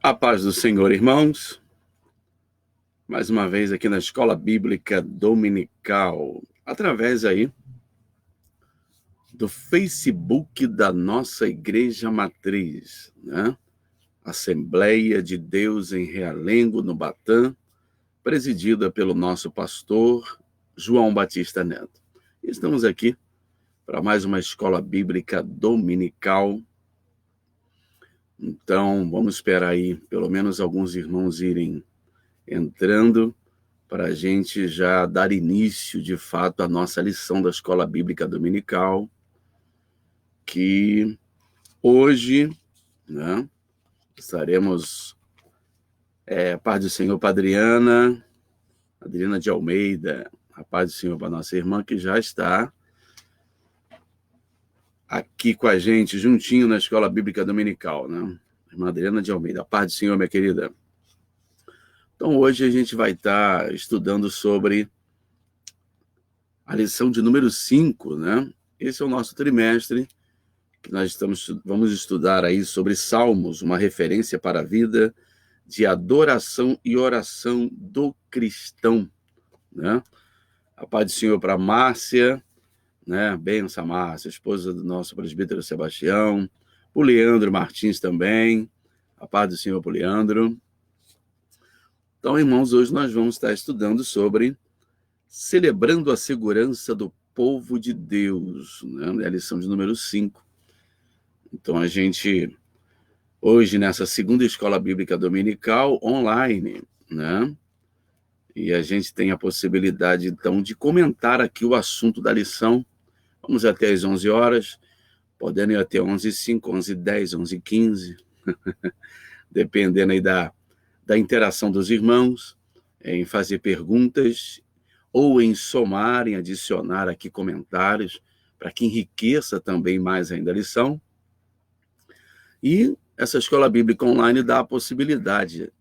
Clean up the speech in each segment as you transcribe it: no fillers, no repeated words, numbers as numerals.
A paz do Senhor, irmãos. Mais uma vez aqui na Escola Bíblica Dominical, através aí do Facebook da nossa Igreja Matriz, né? Assembleia de Deus em Realengo, no Batã, presidida pelo nosso pastor João Batista Neto. Estamos aqui para mais uma Escola Bíblica Dominical. Então, vamos esperar aí pelo menos alguns irmãos irem entrando para a gente já dar início, de fato, à nossa lição da Escola Bíblica Dominical, que hoje, né, estaremos, a paz do Senhor para Adriana de Almeida, a paz do Senhor para nossa irmã, que já está aqui com a gente, juntinho na Escola Bíblica Dominical, né? Irmã Adriana de Almeida, a paz do Senhor, minha querida. Então, hoje a gente vai estar estudando sobre a lição de número 5, né? Esse é o nosso trimestre, que nós vamos estudar aí sobre Salmos, uma referência para a vida de adoração e oração do cristão, né? A paz do Senhor para Márcia, né? Benção, Márcia, esposa do nosso presbítero Sebastião, o Leandro Martins também, a paz do Senhor para o Leandro. Então, irmãos, hoje nós vamos estar estudando sobre celebrando a segurança do povo de Deus, né? É a lição de número 5. Então, a gente, hoje, nessa segunda Escola Bíblica Dominical, online, né? E a gente tem a possibilidade, então, de comentar aqui o assunto da lição. Vamos até às 11 horas, podendo ir até 11h05, 11h10, 11h15, dependendo aí da interação dos irmãos, em fazer perguntas, ou em somar, em adicionar aqui comentários, para que enriqueça também mais ainda a lição. E essa Escola Bíblica Online dá a possibilidade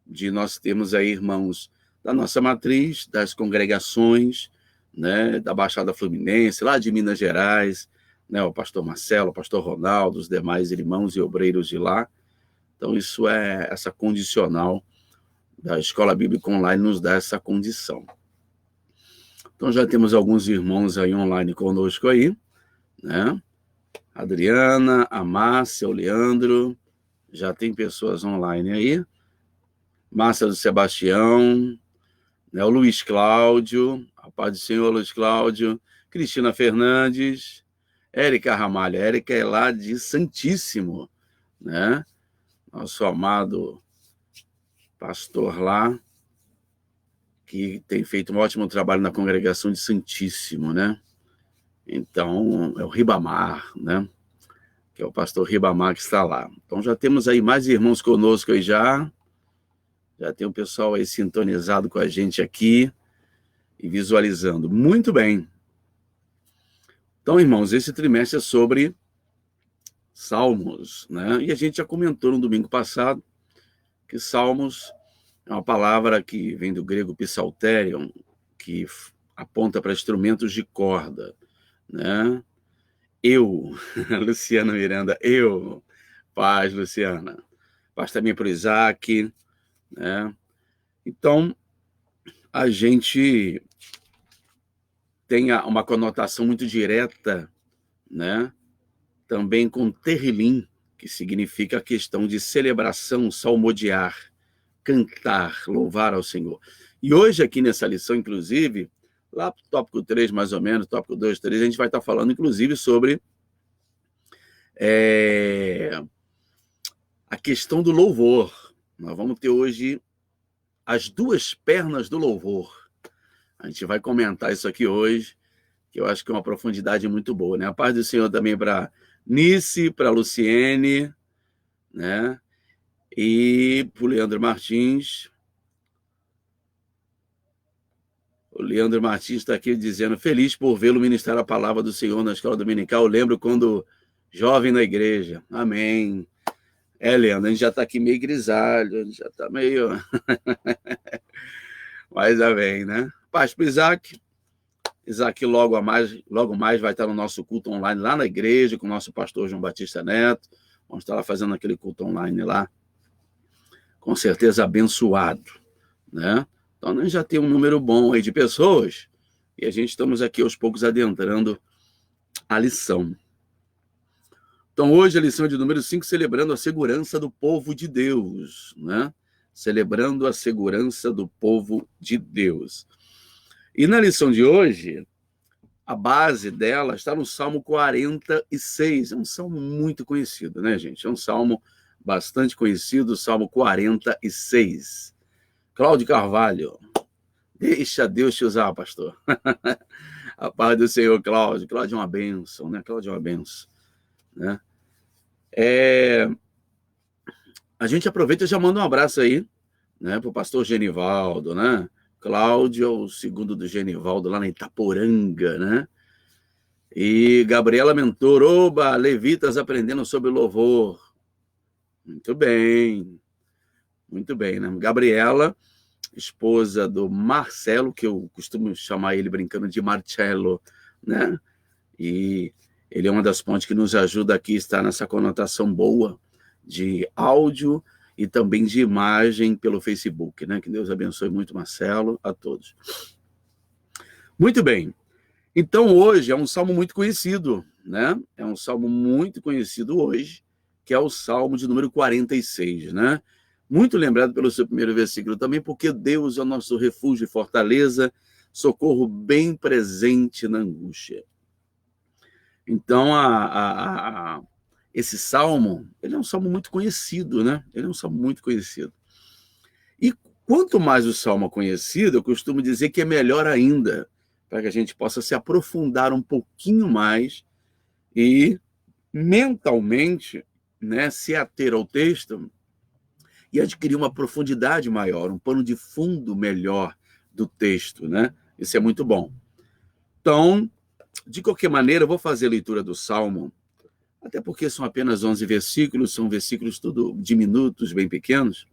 de nós termos aí irmãos da nossa matriz, das congregações, né, da Baixada Fluminense, lá de Minas Gerais, né, o pastor Marcelo, o pastor Ronaldo, os demais irmãos e obreiros de lá. Então, isso é essa condicional da Escola Bíblica Online, nos dá essa condição. Então, já temos alguns irmãos aí online conosco aí, né? A Adriana, a Márcia, o Leandro, já tem pessoas online aí. Márcia do Sebastião, né? O Luiz Cláudio, a paz do Senhor, Luiz Cláudio, Cristina Fernandes, Érica Ramalho. Érica é lá de Santíssimo, né? Nosso amado pastor lá, que tem feito um ótimo trabalho na congregação de Santíssimo, né? Então, é o Ribamar, né? Que é o pastor Ribamar que está lá. Então, já temos aí mais irmãos conosco aí já tem o pessoal aí sintonizado com a gente aqui e visualizando. Muito bem. Então, irmãos, esse trimestre é sobre Salmos, né? E a gente já comentou no domingo passado que Salmos é uma palavra que vem do grego psalterion, que aponta para instrumentos de corda, né? Luciana Miranda, paz, Luciana. Paz também para o Isaac, né? Então, a gente tem uma conotação muito direta, né? Também com terrilim, que significa a questão de celebração, salmodiar, cantar, louvar ao Senhor. E hoje, aqui nessa lição, inclusive, lá para o tópico 3, mais ou menos, tópico 2, 3, a gente vai estar falando, inclusive, sobre a questão do louvor. Nós vamos ter hoje as duas pernas do louvor. A gente vai comentar isso aqui hoje, que eu acho que é uma profundidade muito boa, né? A paz do Senhor também para Nice, para Luciene, né? E para o Leandro Martins. O Leandro Martins está aqui dizendo: feliz por vê-lo ministrar a palavra do Senhor na escola dominical. Eu lembro quando jovem na igreja. Amém. Leandro, a gente já está aqui meio grisalho, a gente já está meio... Mas amém, né? Paz para Isaac. Isaac logo mais vai estar no nosso culto online lá na igreja com o nosso pastor João Batista Neto. Vamos estar lá fazendo aquele culto online lá. Com certeza abençoado, né? Então, nós já tem um número bom aí de pessoas e a gente estamos aqui aos poucos adentrando a lição. Então, hoje a lição é de número 5, celebrando a segurança do povo de Deus, né? Celebrando a segurança do povo de Deus. E na lição de hoje, a base dela está no Salmo 46. É um salmo muito conhecido, né, gente? É um salmo bastante conhecido, o Salmo 46. Cláudio Carvalho, deixa Deus te usar, pastor. A paz do Senhor, Cláudio. Cláudio é uma bênção, né? Cláudio é uma bênção, né? A gente aproveita e já manda um abraço aí, né, para o pastor Genivaldo, né? Cláudio é o segundo do Genivaldo, lá na Itaporanga, né? E Gabriela Mentor, oba, levitas aprendendo sobre louvor. Muito bem, né? Gabriela, esposa do Marcelo, que eu costumo chamar ele brincando de Marcello, né? E ele é uma das pontes que nos ajuda aqui a estar nessa conotação boa de áudio e também de imagem pelo Facebook, né? Que Deus abençoe muito, Marcelo, a todos. Muito bem. Então, hoje é um salmo muito conhecido, né? É um salmo muito conhecido hoje, que é o salmo de número 46, né? Muito lembrado pelo seu primeiro versículo também, porque Deus é o nosso refúgio e fortaleza, socorro bem presente na angústia. Então, esse salmo, ele é um salmo muito conhecido, né? Ele é um salmo muito conhecido. E quanto mais o salmo é conhecido, eu costumo dizer que é melhor ainda, para que a gente possa se aprofundar um pouquinho mais e mentalmente, né, se ater ao texto e adquirir uma profundidade maior, um pano de fundo melhor do texto, né? Isso é muito bom. Então, de qualquer maneira, eu vou fazer a leitura do Salmo, até porque são apenas 11 versículos, são versículos tudo diminutos, bem pequenos.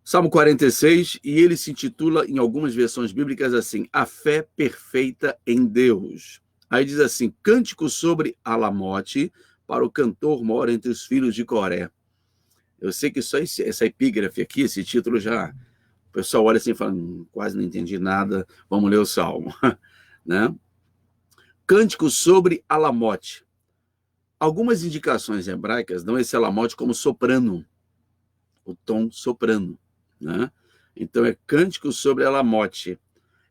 Salmo 46, e ele se intitula, em algumas versões bíblicas, assim, A Fé Perfeita em Deus. Aí diz assim, Cântico sobre Alamote, para o cantor mora entre os filhos de Coré. Eu sei que só essa epígrafe aqui, esse título já... O pessoal olha assim e fala, quase não entendi nada, vamos ler o Salmo. Né? Cântico sobre Alamote. Algumas indicações hebraicas dão esse Alamote como soprano, o tom soprano, né? Então é cântico sobre Alamote.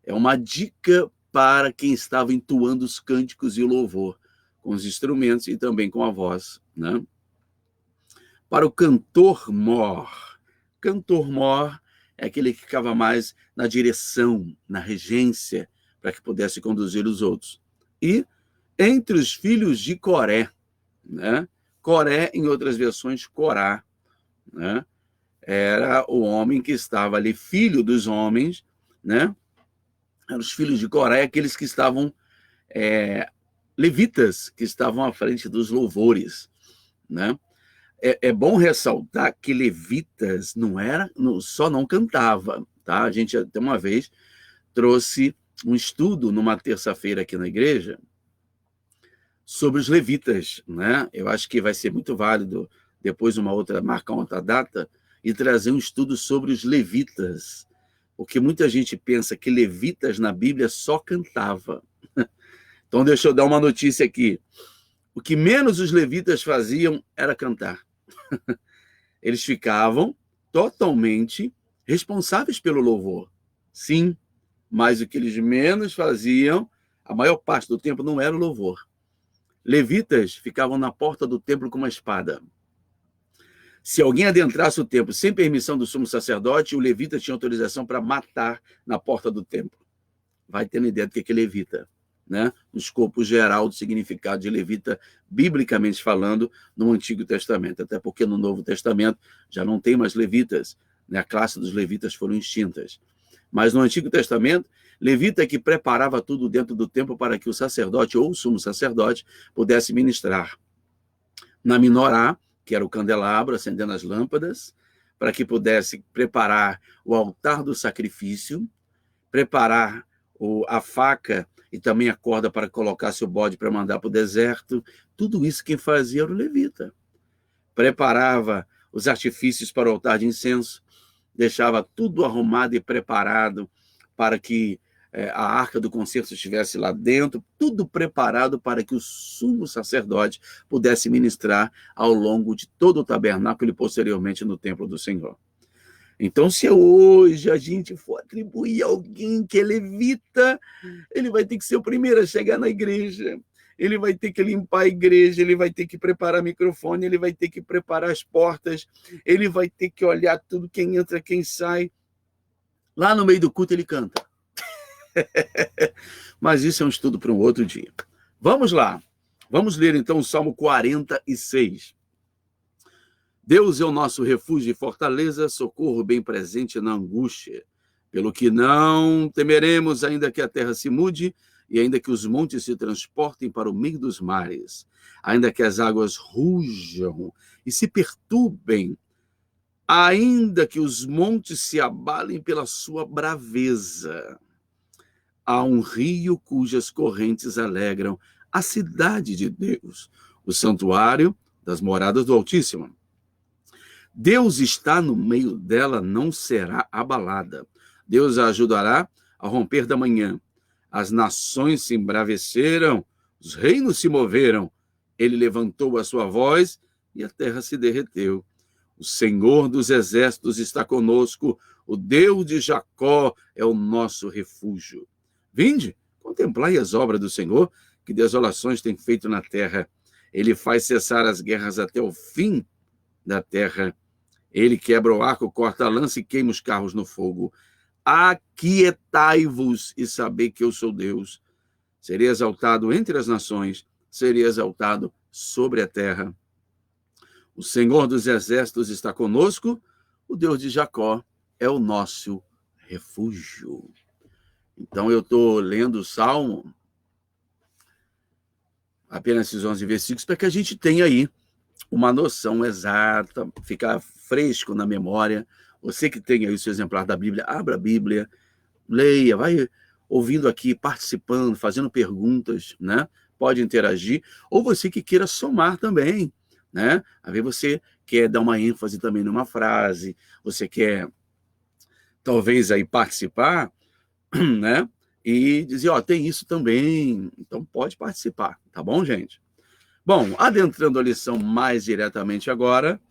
É uma dica para quem estava entoando os cânticos e o louvor, com os instrumentos e também com a voz, né? Para o cantor mor. Cantor mor é aquele que ficava mais na direção, na regência, para que pudesse conduzir os outros. E entre os filhos de Coré, né? Coré, em outras versões, Corá, né? Era o homem que estava ali, filho dos homens, né? Eram os filhos de Coré, aqueles que estavam levitas, que estavam à frente dos louvores, né? É bom ressaltar que levitas só não cantava, tá? A gente até uma vez trouxe um estudo numa terça-feira aqui na igreja sobre os levitas, né? Eu acho que vai ser muito válido depois marcar outra data e trazer um estudo sobre os levitas, porque muita gente pensa que levitas na Bíblia só cantava. Então deixa eu dar uma notícia aqui. O que menos os levitas faziam era cantar. Eles ficavam totalmente responsáveis pelo louvor. Sim, mas o que eles menos faziam, a maior parte do tempo, não era o louvor. Levitas ficavam na porta do templo com uma espada. Se alguém adentrasse o templo sem permissão do sumo sacerdote, o levita tinha autorização para matar na porta do templo. Vai tendo ideia do que é levita, né? No escopo geral do significado de levita, biblicamente falando, no Antigo Testamento. Até porque no Novo Testamento já não tem mais levitas, né? A classe dos levitas foram extintas. Mas no Antigo Testamento, Levita é que preparava tudo dentro do templo para que o sacerdote ou o sumo sacerdote pudesse ministrar. Na menorá, que era o candelabro, acendendo as lâmpadas, para que pudesse preparar o altar do sacrifício, preparar a faca e também a corda para colocar seu bode para mandar para o deserto. Tudo isso quem fazia era o levita. Preparava os artifícios para o altar de incenso, deixava tudo arrumado e preparado para que a arca do concerto estivesse lá dentro, tudo preparado para que o sumo sacerdote pudesse ministrar ao longo de todo o tabernáculo e posteriormente no templo do Senhor. Então, se hoje a gente for atribuir alguém que é levita, ele vai ter que ser o primeiro a chegar na igreja, ele vai ter que limpar a igreja, ele vai ter que preparar microfone, ele vai ter que preparar as portas, ele vai ter que olhar tudo, quem entra, quem sai. Lá no meio do culto ele canta. Mas isso é um estudo para um outro dia. Vamos lá. Vamos ler então o Salmo 46. Deus é o nosso refúgio e fortaleza, socorro bem presente na angústia. Pelo que não temeremos, ainda que a terra se mude, e ainda que os montes se transportem para o meio dos mares, ainda que as águas rujam e se perturbem, ainda que os montes se abalem pela sua braveza. Há um rio cujas correntes alegram a cidade de Deus, o santuário das moradas do Altíssimo. Deus está no meio dela, não será abalada. Deus a ajudará a romper da manhã. As nações se embraveceram, os reinos se moveram. Ele levantou a sua voz e a terra se derreteu. O Senhor dos exércitos está conosco, o Deus de Jacó é o nosso refúgio. Vinde, contemplai as obras do Senhor, que desolações tem feito na terra. Ele faz cessar as guerras até o fim da terra. Ele quebra o arco, corta a lança e queima os carros no fogo. Aquietai-vos e sabei que eu sou Deus. Serei exaltado entre as nações, serei exaltado sobre a terra. O Senhor dos exércitos está conosco, o Deus de Jacó é o nosso refúgio. Então eu estou lendo o Salmo, apenas esses 11 versículos, para que a gente tenha aí uma noção exata, ficar fresco na memória. Você que tem aí o seu exemplar da Bíblia, abra a Bíblia, leia, vai ouvindo aqui, participando, fazendo perguntas, né? Pode interagir, ou você que queira somar também, né? Às vezes você quer dar uma ênfase também numa frase, você quer talvez aí participar, né? E dizer, ó, tem isso também, então pode participar, tá bom, gente? Bom, adentrando a lição mais diretamente agora,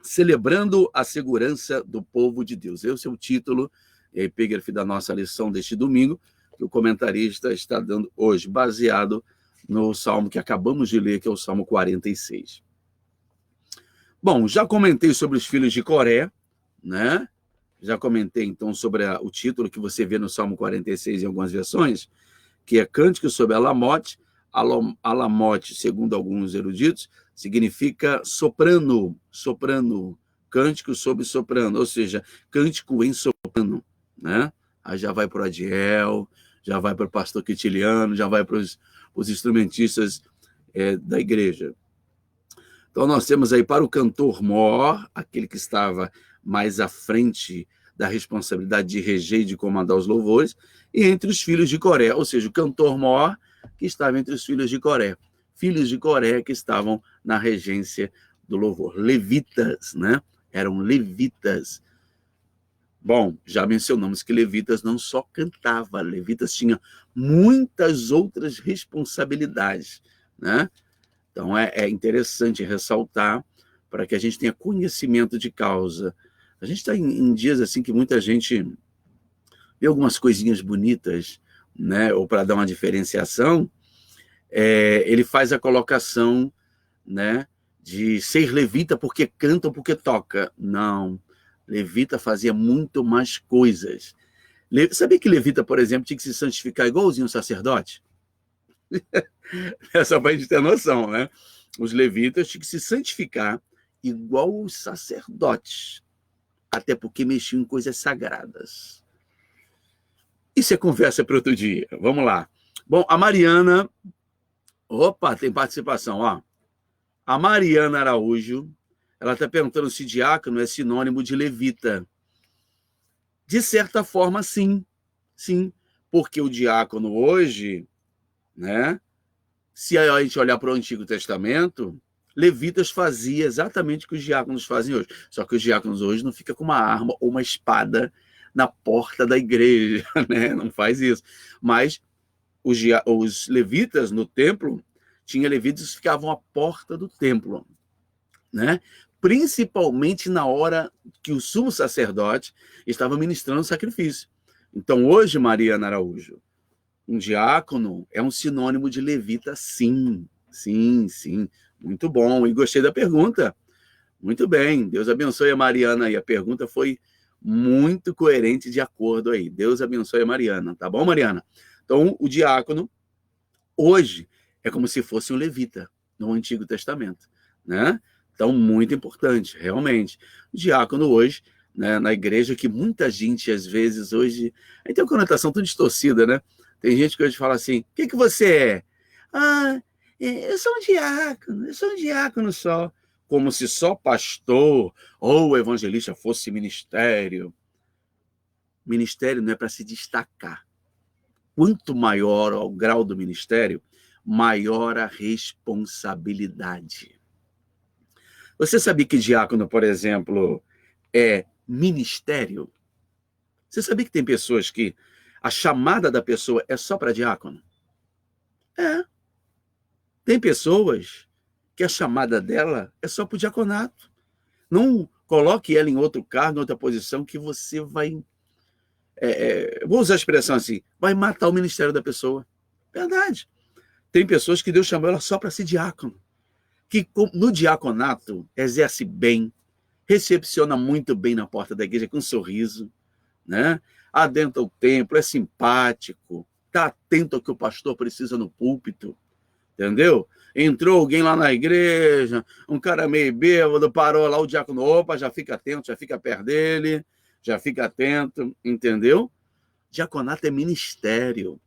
celebrando a segurança do povo de Deus. Esse é o título, epígrafe da nossa lição deste domingo, que o comentarista está dando hoje, baseado no salmo que acabamos de ler, que é o Salmo 46. Bom, já comentei sobre os filhos de Coré, né? Já comentei, então, sobre o título que você vê no Salmo 46 em algumas versões, que é Cântico sobre Alamote. Alamote, segundo alguns eruditos, significa soprano, soprano, cântico sobre soprano, ou seja, cântico em soprano, né? Aí já vai para o Adiel, já vai para o pastor Quintiliano, já vai para os instrumentistas da igreja. Então nós temos aí para o cantor mor, aquele que estava mais à frente da responsabilidade de reger e de comandar os louvores, e entre os filhos de Coré, ou seja, o cantor mor que estava entre os filhos de Coré que estavam na regência do louvor. Levitas, né? Eram levitas. Bom, já mencionamos que levitas não só cantavam, levitas tinham muitas outras responsabilidades, né? Então é interessante ressaltar para que a gente tenha conhecimento de causa. A gente está em dias assim que muita gente vê algumas coisinhas bonitas, né? Ou para dar uma diferenciação, ele faz a colocação, né, de ser levita porque canta ou porque toca. Não, levita fazia muito mais coisas. Sabia que levita, por exemplo, tinha que se santificar igualzinho o sacerdote? É só para a gente ter noção, né? Os levitas tinham que se santificar igual os sacerdotes, até porque mexiam em coisas sagradas. Isso é conversa para outro dia. Vamos lá. Bom, a Mariana... Opa, tem participação, ó. A Mariana Araújo, ela está perguntando se diácono é sinônimo de levita. De certa forma, sim. Sim, porque o diácono hoje, né? Se a gente olhar para o Antigo Testamento, levitas faziam exatamente o que os diáconos fazem hoje. Só que os diáconos hoje não ficam com uma arma ou uma espada na porta da igreja, né? Não faz isso. Mas os levitas no templo, tinha levitas que ficavam à porta do templo, né? Principalmente na hora que o sumo sacerdote estava ministrando o sacrifício. Então, hoje, Mariana Araújo, um diácono é um sinônimo de levita, sim. Sim, sim. Muito bom. E gostei da pergunta. Muito bem. Deus abençoe a Mariana aí. A pergunta foi muito coerente de acordo aí. Deus abençoe a Mariana. Tá bom, Mariana? Então, o diácono, hoje, é como se fosse um levita no Antigo Testamento, né? Então, muito importante, realmente. O diácono hoje, né, na igreja, que muita gente, às vezes, hoje... Aí tem uma conotação tão distorcida, né? Tem gente que hoje fala assim, o que você é? Ah, eu sou um diácono só. Como se só pastor ou evangelista fosse ministério. Ministério não é para se destacar. Quanto maior o grau do ministério, maior a responsabilidade. Você sabia que diácono, por exemplo, é ministério? Você sabia que tem pessoas que a chamada da pessoa é só para diácono? É. Tem pessoas que a chamada dela é só para o diaconato. Não coloque ela em outro cargo, em outra posição, que você vai... vou usar a expressão assim, vai matar o ministério da pessoa. Verdade. Tem pessoas que Deus chamou ela só para ser diácono, que no diaconato exerce bem, recepciona muito bem na porta da igreja com um sorriso, né? Adentra o templo, é simpático, está atento ao que o pastor precisa no púlpito, entendeu? Entrou alguém lá na igreja, um cara meio bêbado, parou lá, o diácono, opa, já fica atento, já fica perto dele, já fica atento, entendeu? Diaconato é ministério.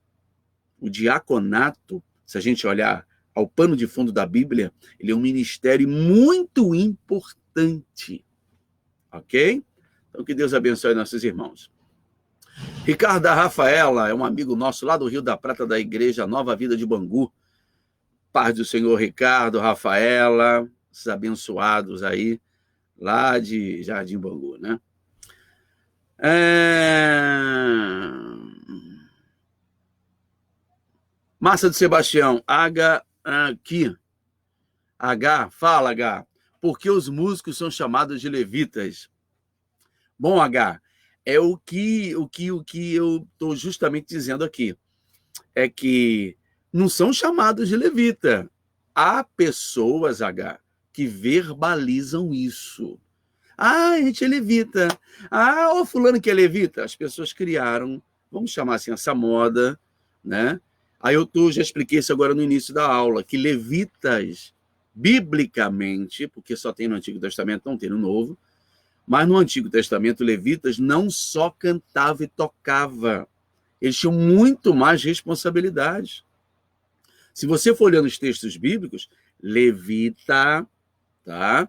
O diaconato, se a gente olhar ao pano de fundo da Bíblia, ele é um ministério muito importante. Ok? Então, que Deus abençoe nossos irmãos. Ricardo da Rafaela é um amigo nosso lá do Rio da Prata, da Igreja Nova Vida de Bangu. Paz do Senhor, Ricardo, Rafaela, esses abençoados aí, lá de Jardim Bangu, né? Márcia do Sebastião, aqui. Fala, H. Por que os músicos são chamados de levitas? Bom, H, é o que eu estou justamente dizendo aqui. É que não são chamados de levita. Há pessoas, H, que verbalizam isso. Ah, a gente é levita. Ah, o fulano que é levita. As pessoas criaram, vamos chamar assim, essa moda, né? Aí já expliquei isso agora no início da aula, que levitas, biblicamente, porque só tem no Antigo Testamento, não tem no Novo, mas no Antigo Testamento, levitas não só cantava e tocava, eles tinham muito mais responsabilidades. Se você for olhando os textos bíblicos, levita, tá?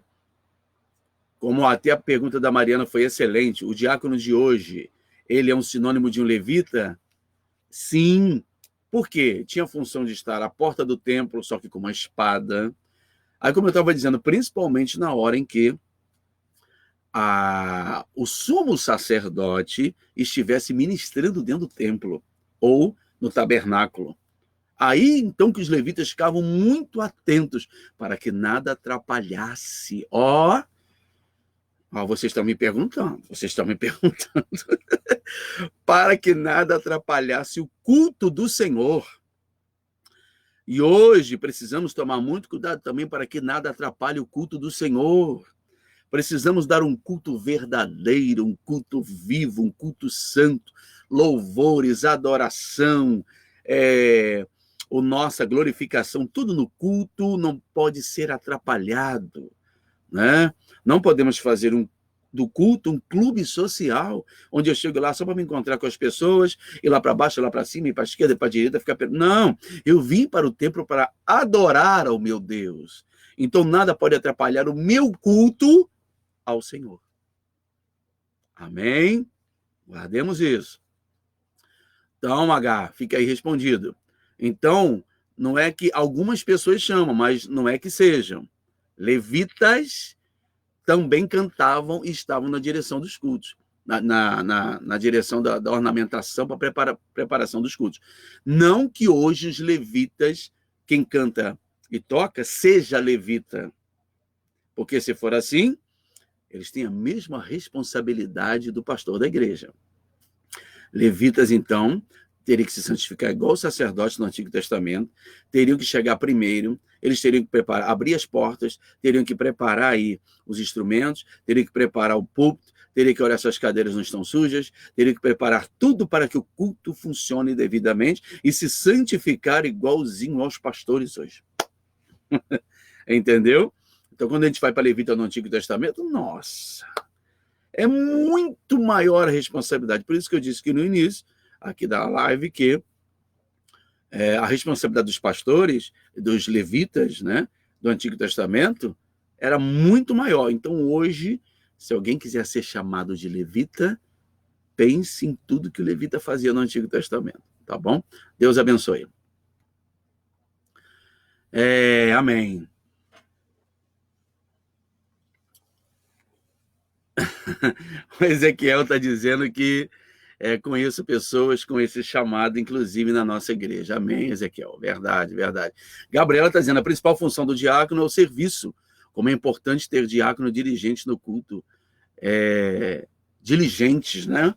Como até a pergunta da Mariana foi excelente, o diácono de hoje, ele é um sinônimo de um levita? Sim. Por quê? Tinha a função de estar à porta do templo, só que com uma espada. Aí, como eu estava dizendo, principalmente na hora em que o sumo sacerdote estivesse ministrando dentro do templo ou no tabernáculo. Aí, então, que os levitas ficavam muito atentos para que nada atrapalhasse. Vocês estão me perguntando. Para que nada atrapalhasse o culto do Senhor. E hoje precisamos tomar muito cuidado também para que nada atrapalhe o culto do Senhor. Precisamos dar um culto verdadeiro, um culto vivo, um culto santo, louvores, adoração, nossa glorificação, tudo no culto não pode ser atrapalhado, né? Não podemos fazer do culto um clube social, onde eu chego lá só para me encontrar com as pessoas, ir lá para baixo, ir lá para cima, ir para a esquerda, ir para a direita, ficar... Não, eu vim para o templo para adorar ao meu Deus. Então nada pode atrapalhar o meu culto ao Senhor. Amém? Guardemos isso. Então, H, fica aí respondido. Então, não é que algumas pessoas chamam, mas não é que sejam. Levitas também cantavam e estavam na direção dos cultos, na direção da ornamentação para a preparação dos cultos. Não que hoje os levitas, quem canta e toca, seja levita. Porque se for assim, eles têm a mesma responsabilidade do pastor da igreja. Levitas, então, teriam que se santificar igual os sacerdotes no Antigo Testamento, teriam que chegar primeiro, eles teriam que preparar, abrir as portas, teriam que preparar aí os instrumentos, teriam que preparar o púlpito, teriam que olhar se as cadeiras não estão sujas, teriam que preparar tudo para que o culto funcione devidamente e se santificar igualzinho aos pastores hoje. Entendeu? Então, quando a gente vai para Levita no Antigo Testamento, nossa, é muito maior a responsabilidade. Por isso que eu disse que no início, aqui da live, que a responsabilidade dos pastores, dos levitas, né, do Antigo Testamento, era muito maior. Então, hoje, se alguém quiser ser chamado de levita, pense em tudo que o levita fazia no Antigo Testamento, tá bom? Deus abençoe. Amém. O Ezequiel está dizendo que conheço pessoas com esse chamado, inclusive na nossa igreja. Amém, Ezequiel? Verdade, verdade. Gabriela está dizendo, a principal função do diácono é o serviço. Como é importante ter diácono dirigente no culto. Diligentes, né?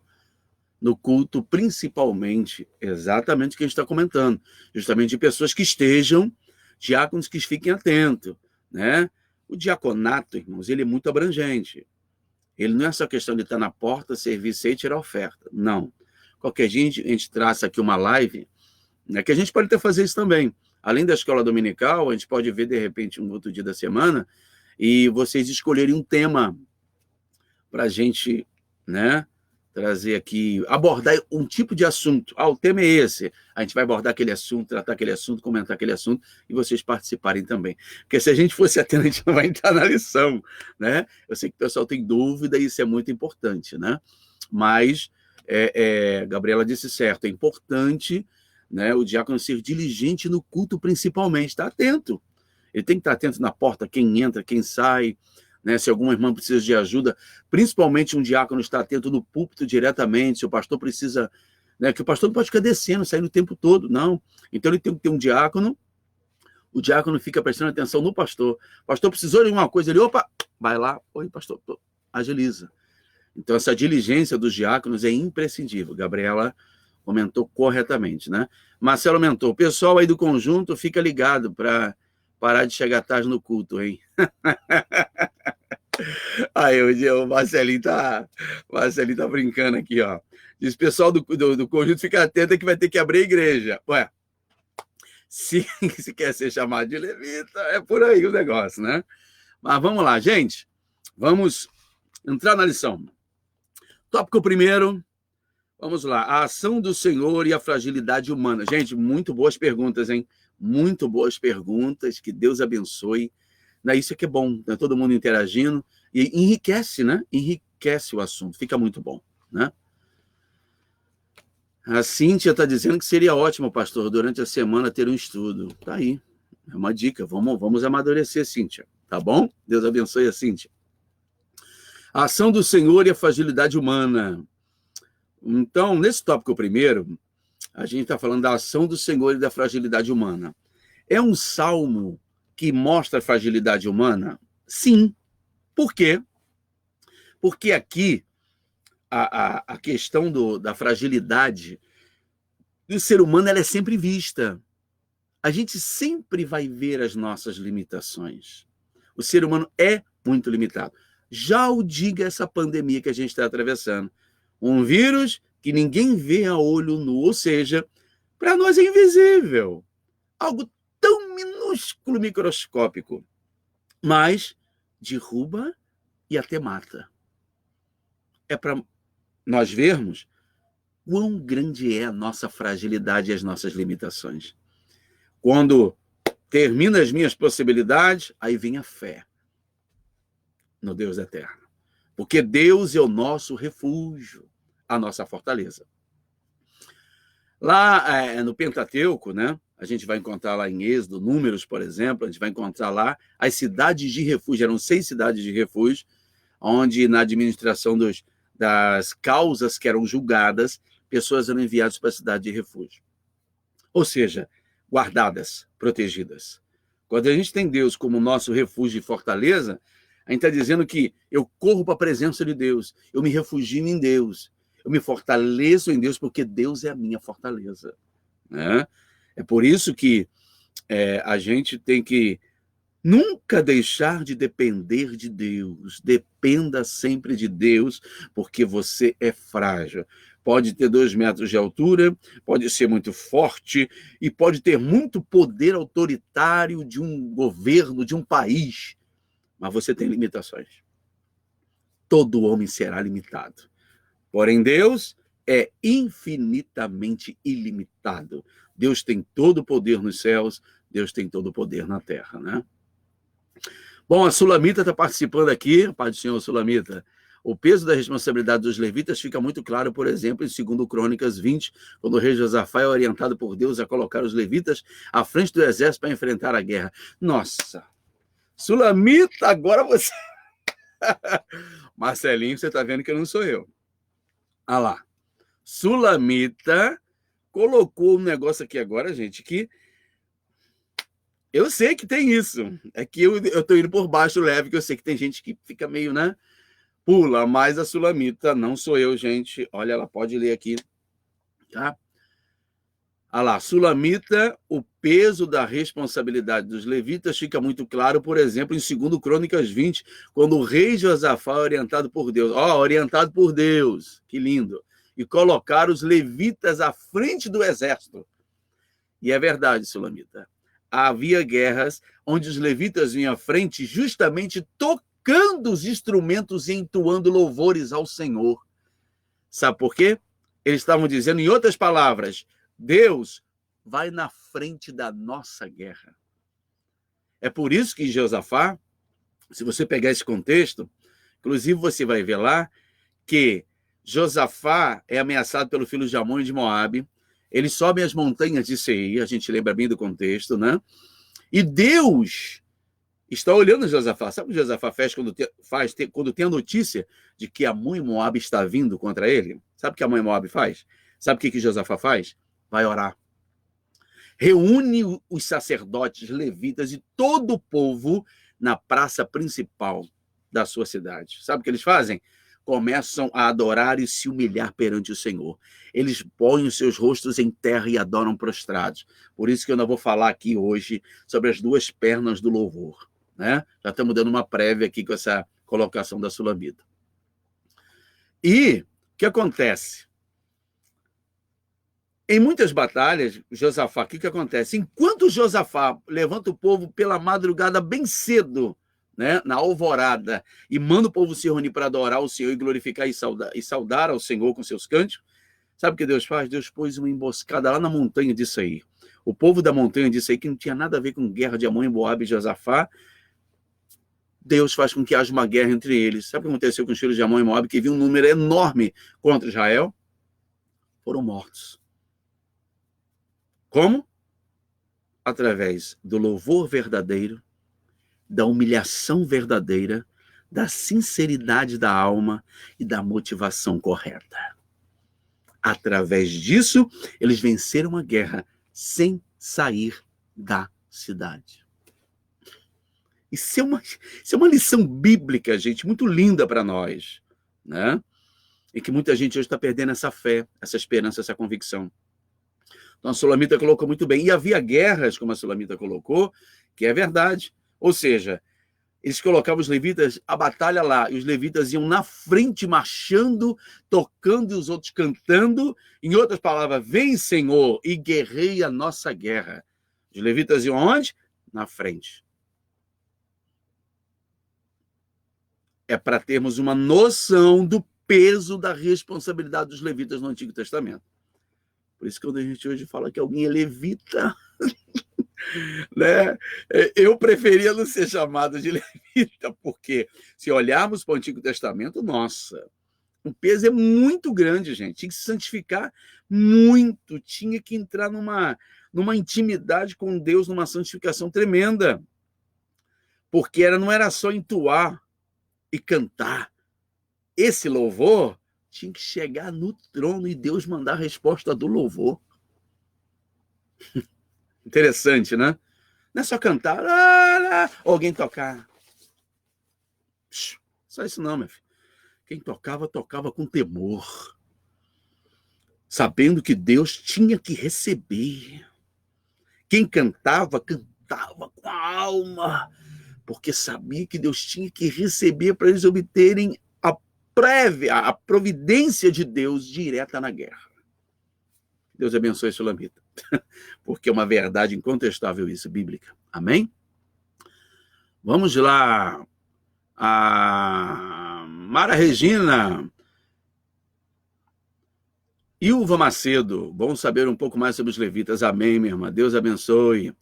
No culto, principalmente, exatamente o que a gente está comentando. Justamente de pessoas que estejam, diáconos que fiquem atentos, né? O diaconato, irmãos, ele é muito abrangente. Ele não é só questão de estar na porta, servir, e tirar oferta. Não. Qualquer dia a gente traça aqui uma live, né, que a gente pode até fazer isso também. Além da escola dominical, a gente pode ver, de repente, um outro dia da semana, e vocês escolherem um tema para a gente, né, trazer aqui, abordar um tipo de assunto. O tema é esse. A gente vai abordar aquele assunto, tratar aquele assunto, comentar aquele assunto, e vocês participarem também. Porque se a gente fosse atento, a gente não vai entrar na lição, né? Eu sei que o pessoal tem dúvida, e isso é muito importante, né? Mas, Gabriela disse certo, é importante, né, o diácono ser diligente no culto, principalmente, estar atento. Ele tem que estar atento na porta, quem entra, quem sai, né, se alguma irmã precisa de ajuda, principalmente um diácono está atento no púlpito diretamente, se o pastor precisa, né, que o pastor não pode ficar descendo, saindo o tempo todo, não. Então ele tem que ter um diácono, o diácono fica prestando atenção no pastor. O pastor precisou de alguma coisa, ele, opa, vai lá, oi pastor, agiliza. Então essa diligência dos diáconos é imprescindível. Gabriela comentou corretamente, né? Marcelo comentou, o pessoal aí do conjunto fica ligado para parar de chegar tarde no culto, hein? Aí o Marcelinho tá brincando aqui, ó. Diz, pessoal do conjunto, fica atento que vai ter que abrir a igreja. Ué, se quer ser chamado de levita, é por aí o negócio, né? Mas vamos lá, gente. Vamos entrar na lição. Tópico primeiro, vamos lá. A ação do Senhor e a fragilidade humana. Gente, muito boas perguntas, hein? Muito boas perguntas, que Deus abençoe. Isso aqui é bom, né? Todo mundo interagindo, e enriquece, né? Enriquece o assunto, fica muito bom, né? A Cíntia está dizendo que seria ótimo, pastor, durante a semana ter um estudo. Tá aí, é uma dica, vamos amadurecer, Cíntia, tá bom? Deus abençoe a Cíntia. A ação do Senhor e a fragilidade humana. Então, nesse tópico primeiro, a gente está falando da ação do Senhor e da fragilidade humana. É um salmo que mostra a fragilidade humana? Sim. Por quê? Porque aqui a questão da fragilidade do ser humano, ela é sempre vista. A gente sempre vai ver as nossas limitações. O ser humano é muito limitado. Já o diga essa pandemia que a gente está atravessando. Um vírus que ninguém vê a olho nu, ou seja, para nós é invisível. Algo tão minúsculo, microscópico, mas derruba e até mata. é para nós vermos quão grande é a nossa fragilidade e as nossas limitações. Quando termina as minhas possibilidades, aí vem a fé no Deus eterno. Porque Deus é o nosso refúgio, a nossa fortaleza. Lá no Pentateuco, né, a gente vai encontrar lá em Êxodo, Números, por exemplo, a gente vai encontrar lá as cidades de refúgio. Eram 6 cidades de refúgio, onde na administração das causas que eram julgadas, pessoas eram enviadas para a cidade de refúgio. Ou seja, guardadas, protegidas. Quando a gente tem Deus como nosso refúgio e fortaleza, a gente está dizendo que eu corro para a presença de Deus, eu me refugio em Deus, eu me fortaleço em Deus, porque Deus é a minha fortaleza. Né? É por isso que a gente tem que nunca deixar de depender de Deus. Dependa sempre de Deus, porque você é frágil. Pode ter 2 metros de altura, pode ser muito forte e pode ter muito poder autoritário de um governo, de um país, mas você tem limitações. Todo homem será limitado. Porém, Deus é infinitamente ilimitado. Deus tem todo o poder nos céus, Deus tem todo o poder na terra, né? Bom, a Sulamita está participando aqui, Pai do Senhor Sulamita. O peso da responsabilidade dos levitas fica muito claro, por exemplo, em 2 Crônicas 20, quando o rei Josafá é orientado por Deus a colocar os levitas à frente do exército para enfrentar a guerra. Nossa! Sulamita, agora você... Marcelinho, você está vendo que não sou eu. Ah lá. Sulamita colocou um negócio aqui agora, gente, que eu sei que tem isso. É que eu tô indo por baixo leve, que eu sei que tem gente que fica meio, né? Pula, mas a Sulamita não sou eu, gente. Olha, ela pode ler aqui. Tá? Ah lá, Sulamita, o peso da responsabilidade dos levitas fica muito claro, por exemplo, em 2 Crônicas 20, quando o rei Josafá é orientado por Deus. Orientado por Deus, que lindo. E colocar os levitas à frente do exército. E é verdade, Sulamita. Havia guerras onde os levitas vinham à frente justamente tocando os instrumentos e entoando louvores ao Senhor. Sabe por quê? Eles estavam dizendo, em outras palavras, Deus vai na frente da nossa guerra. É por isso que Josafá, se você pegar esse contexto, inclusive você vai ver lá que Josafá é ameaçado pelo filho de Amon e de Moabe. Eles sobem as montanhas de Seir, a gente lembra bem do contexto, né? E Deus está olhando Josafá. Sabe o que Josafá faz quando tem a notícia de que Amon e Moabe está vindo contra ele? Sabe o que Amon e Moabe faz? Sabe o que Josafá faz? Vai orar. Reúne os sacerdotes, levitas e todo o povo na praça principal da sua cidade. Sabe o que eles fazem? Começam a adorar e se humilhar perante o Senhor. Eles põem os seus rostos em terra e adoram prostrados. Por isso que eu não vou falar aqui hoje sobre as 2 pernas do louvor. Né? Já estamos dando uma prévia aqui com essa colocação da Sulamita. E o que acontece? Em muitas batalhas, Josafá, o que acontece? Enquanto Josafá levanta o povo pela madrugada bem cedo, né, na alvorada, e manda o povo se reunir para adorar o Senhor e glorificar e saudar ao Senhor com seus cânticos, sabe o que Deus faz? Deus pôs uma emboscada lá na montanha de Seir. O povo da montanha de Seir, que não tinha nada a ver com guerra de Amon e Moabe e Josafá, Deus faz com que haja uma guerra entre eles. Sabe o que aconteceu com os filhos de Amon e Moabe, que viu um número enorme contra Israel? Foram mortos. Como? Através do louvor verdadeiro, da humilhação verdadeira, da sinceridade da alma e da motivação correta. Através disso, eles venceram a guerra sem sair da cidade. Isso é uma lição bíblica, gente, muito linda para nós, né? E que muita gente hoje está perdendo essa fé, essa esperança, essa convicção. Então a Sulamita colocou muito bem. E havia guerras, como a Sulamita colocou, que é verdade. Ou seja, eles colocavam os levitas, a batalha lá, e os levitas iam na frente, marchando, tocando e os outros cantando. Em outras palavras, vem, Senhor, e guerreia a nossa guerra. Os levitas iam onde? Na frente. É para termos uma noção do peso da responsabilidade dos levitas no Antigo Testamento. Por isso que quando a gente hoje fala que alguém é levita, né? Eu preferia não ser chamado de levita, porque se olharmos para o Antigo Testamento, nossa, o peso é muito grande, gente. Tinha que se santificar muito, tinha que entrar numa intimidade com Deus, numa santificação tremenda. Porque não era só entoar e cantar. Esse louvor tinha que chegar no trono e Deus mandar a resposta do louvor. Interessante, né? Não é só cantar, ou alguém tocar. Só isso não, meu filho. Quem tocava, tocava com temor, sabendo que Deus tinha que receber. Quem cantava, cantava com a alma, porque sabia que Deus tinha que receber para eles obterem a providência de Deus direta na guerra. Deus abençoe a Sulamita, porque é uma verdade incontestável isso, bíblica. Amém? Vamos lá. A Mara Regina. Ilva Macedo, bom saber um pouco mais sobre os levitas. Amém, minha irmã. Deus abençoe.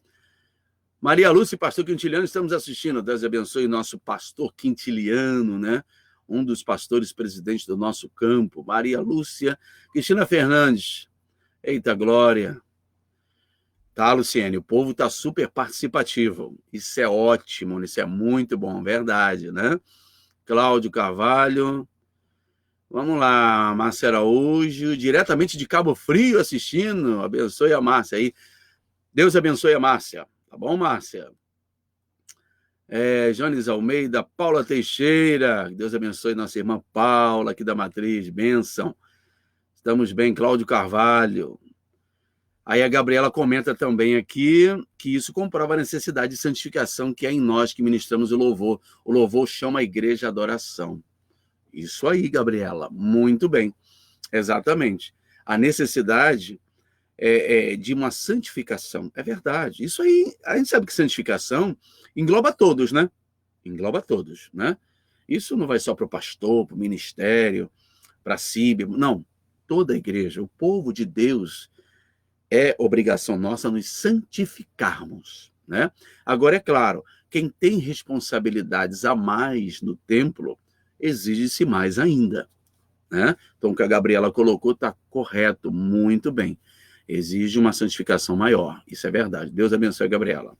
Maria Lúcia e pastor Quintiliano, estamos assistindo. Deus abençoe nosso pastor Quintiliano, né? Um dos pastores presidentes do nosso campo. Maria Lúcia. Cristina Fernandes. Eita, glória. Tá, Luciene, o povo está super participativo. Isso é ótimo, isso é muito bom, verdade, né? Cláudio Carvalho. Vamos lá, Márcia Araújo, diretamente de Cabo Frio assistindo. Abençoe a Márcia aí. Deus abençoe a Márcia. Tá bom, Márcia? Jones Almeida, Paula Teixeira. Deus abençoe nossa irmã Paula, aqui da Matriz. Bênção. Estamos bem, Cláudio Carvalho. Aí a Gabriela comenta também aqui que isso comprova a necessidade de santificação que é em nós que ministramos o louvor. O louvor chama a igreja à adoração. Isso aí, Gabriela. Muito bem. Exatamente. A necessidade de uma santificação. É verdade. Isso aí, a gente sabe que santificação engloba todos, né? Engloba todos, né? Isso não vai só para o pastor, para o ministério, para a CIB. Não. Toda a igreja, o povo de Deus, é obrigação nossa nos santificarmos, né? Agora, é claro, quem tem responsabilidades a mais no templo, exige-se mais ainda, né? Então, o que a Gabriela colocou está correto, muito bem. Exige uma santificação maior, isso é verdade. Deus abençoe a Gabriela.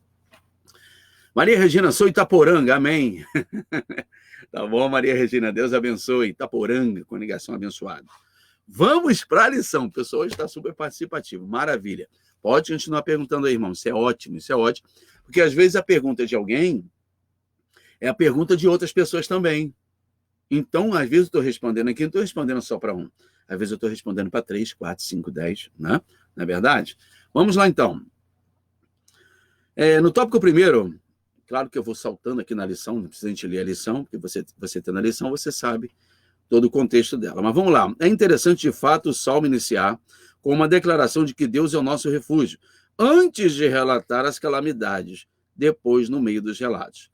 Maria Regina, sou Itaporanga, amém. Tá bom, Maria Regina, Deus abençoe. Itaporanga, com ligação abençoada. Vamos para a lição. O pessoal hoje está super participativo. Maravilha. Pode continuar perguntando aí, irmão. Isso é ótimo, isso é ótimo. Porque às vezes a pergunta de alguém é a pergunta de outras pessoas também. Então, às vezes eu estou respondendo aqui, não estou respondendo só para um. Às vezes eu estou respondendo para 3, 4, 5, 10, né? Não é verdade? Vamos lá, então. No tópico primeiro, claro que eu vou saltando aqui na lição, não precisa a gente ler a lição, porque você tendo a lição, você sabe todo o contexto dela. Mas vamos lá. É interessante, de fato, o Salmo iniciar com uma declaração de que Deus é o nosso refúgio, antes de relatar as calamidades, depois no meio dos relatos.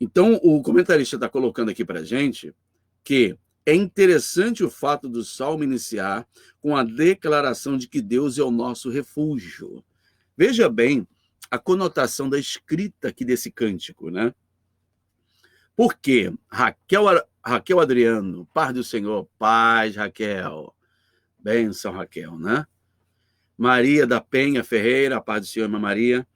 Então, o comentarista está colocando aqui para a gente que é interessante o fato do Salmo iniciar com a declaração de que Deus é o nosso refúgio. Veja bem a conotação da escrita aqui desse cântico, né? Porque Raquel Adriano, paz do Senhor, paz, Raquel. Bênção, Raquel, né? Maria da Penha Ferreira, paz do Senhor, irmã Maria.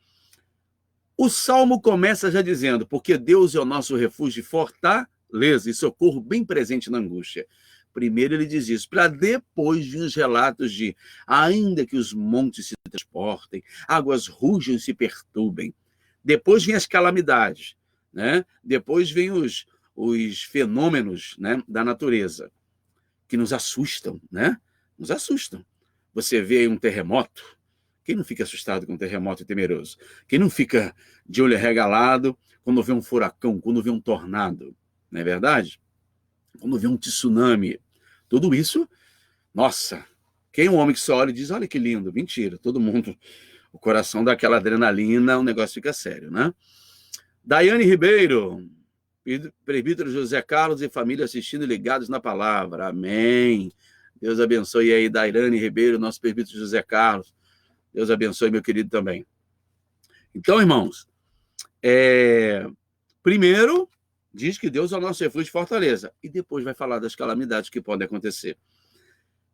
O Salmo começa já dizendo, porque Deus é o nosso refúgio e fortaleza e socorro bem presente na angústia. Primeiro ele diz isso, para depois vir os relatos de ainda que os montes se transportem, águas rujam e se perturbem. Depois vem as calamidades, né? Depois vem os fenômenos, né, da natureza, que nos assustam, né? Nos assustam. Você vê aí um terremoto, quem não fica assustado com um terremoto temeroso? Quem não fica de olho arregalado quando vê um furacão, quando vê um tornado? Não é verdade? Quando vê um tsunami. Tudo isso, nossa, quem é um homem que só olha e diz, olha que lindo, mentira, todo mundo, o coração dá aquela adrenalina, o negócio fica sério, né? Daiane Ribeiro, Presbítero José Carlos e família assistindo e ligados na palavra. Amém. Deus abençoe aí, Dairane Ribeiro, nosso presbítero José Carlos. Deus abençoe, meu querido, também. Então, irmãos, primeiro, diz que Deus é o nosso refúgio e fortaleza. E depois vai falar das calamidades que podem acontecer.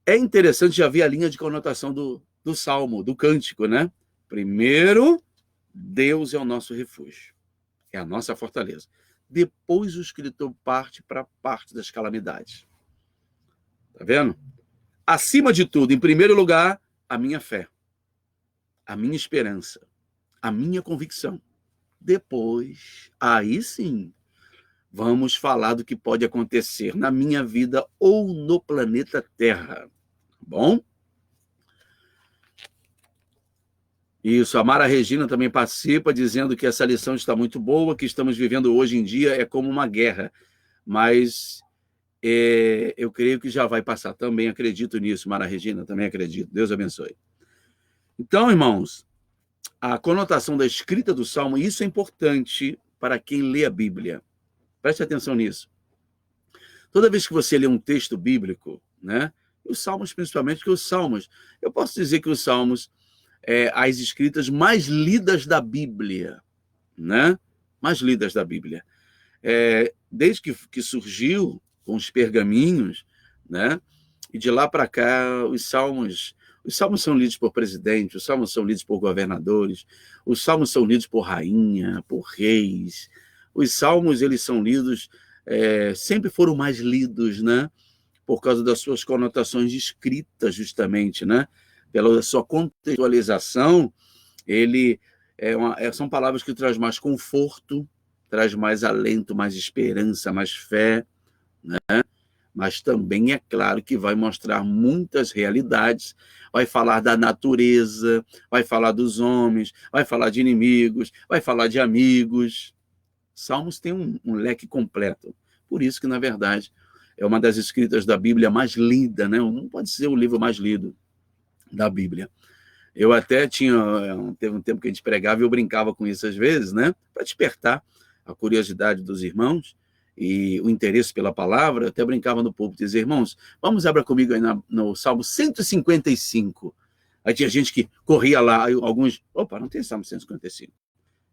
É interessante já ver a linha de conotação do Salmo, do cântico, né? Primeiro, Deus é o nosso refúgio. É a nossa fortaleza. Depois o escritor parte para a parte das calamidades. Tá vendo? Acima de tudo, em primeiro lugar, a minha fé, a minha esperança, a minha convicção. Depois, aí sim, vamos falar do que pode acontecer na minha vida ou no planeta Terra. Bom? Isso, a Mara Regina também participa, dizendo que essa lição está muito boa, que estamos vivendo hoje em dia é como uma guerra, mas eu creio que já vai passar. Também acredito nisso, Mara Regina, também acredito. Deus abençoe. Então, irmãos, a conotação da escrita do Salmo, isso é importante para quem lê a Bíblia. Preste atenção nisso. Toda vez que você lê um texto bíblico, né, os Salmos principalmente, que os Salmos, eu posso dizer que os Salmos as escritas mais lidas da Bíblia, né? Mais lidas da Bíblia. Desde que surgiu com os pergaminhos, né? E de lá para cá, os salmos são lidos por presidentes, os salmos são lidos por governadores, os salmos são lidos por rainha, por reis. Os salmos, eles são lidos, sempre foram mais lidos, né? Por causa das suas conotações de escrita, justamente, né? Pela sua contextualização, são palavras que trazem mais conforto, traz mais alento, mais esperança, mais fé, né? Mas também é claro que vai mostrar muitas realidades, vai falar da natureza, vai falar dos homens, vai falar de inimigos, vai falar de amigos. Salmos tem um leque completo. Por isso que, na verdade, é uma das escritas da Bíblia mais lida, né? Não pode ser o livro mais lido da Bíblia. Eu até teve um tempo que a gente pregava e eu brincava com isso às vezes, né? Para despertar a curiosidade dos irmãos e o interesse pela palavra. Eu até brincava no púlpito e dizia, irmãos, vamos abrir comigo aí no Salmo 155. Aí tinha gente que corria lá, alguns, opa, não tem Salmo 155,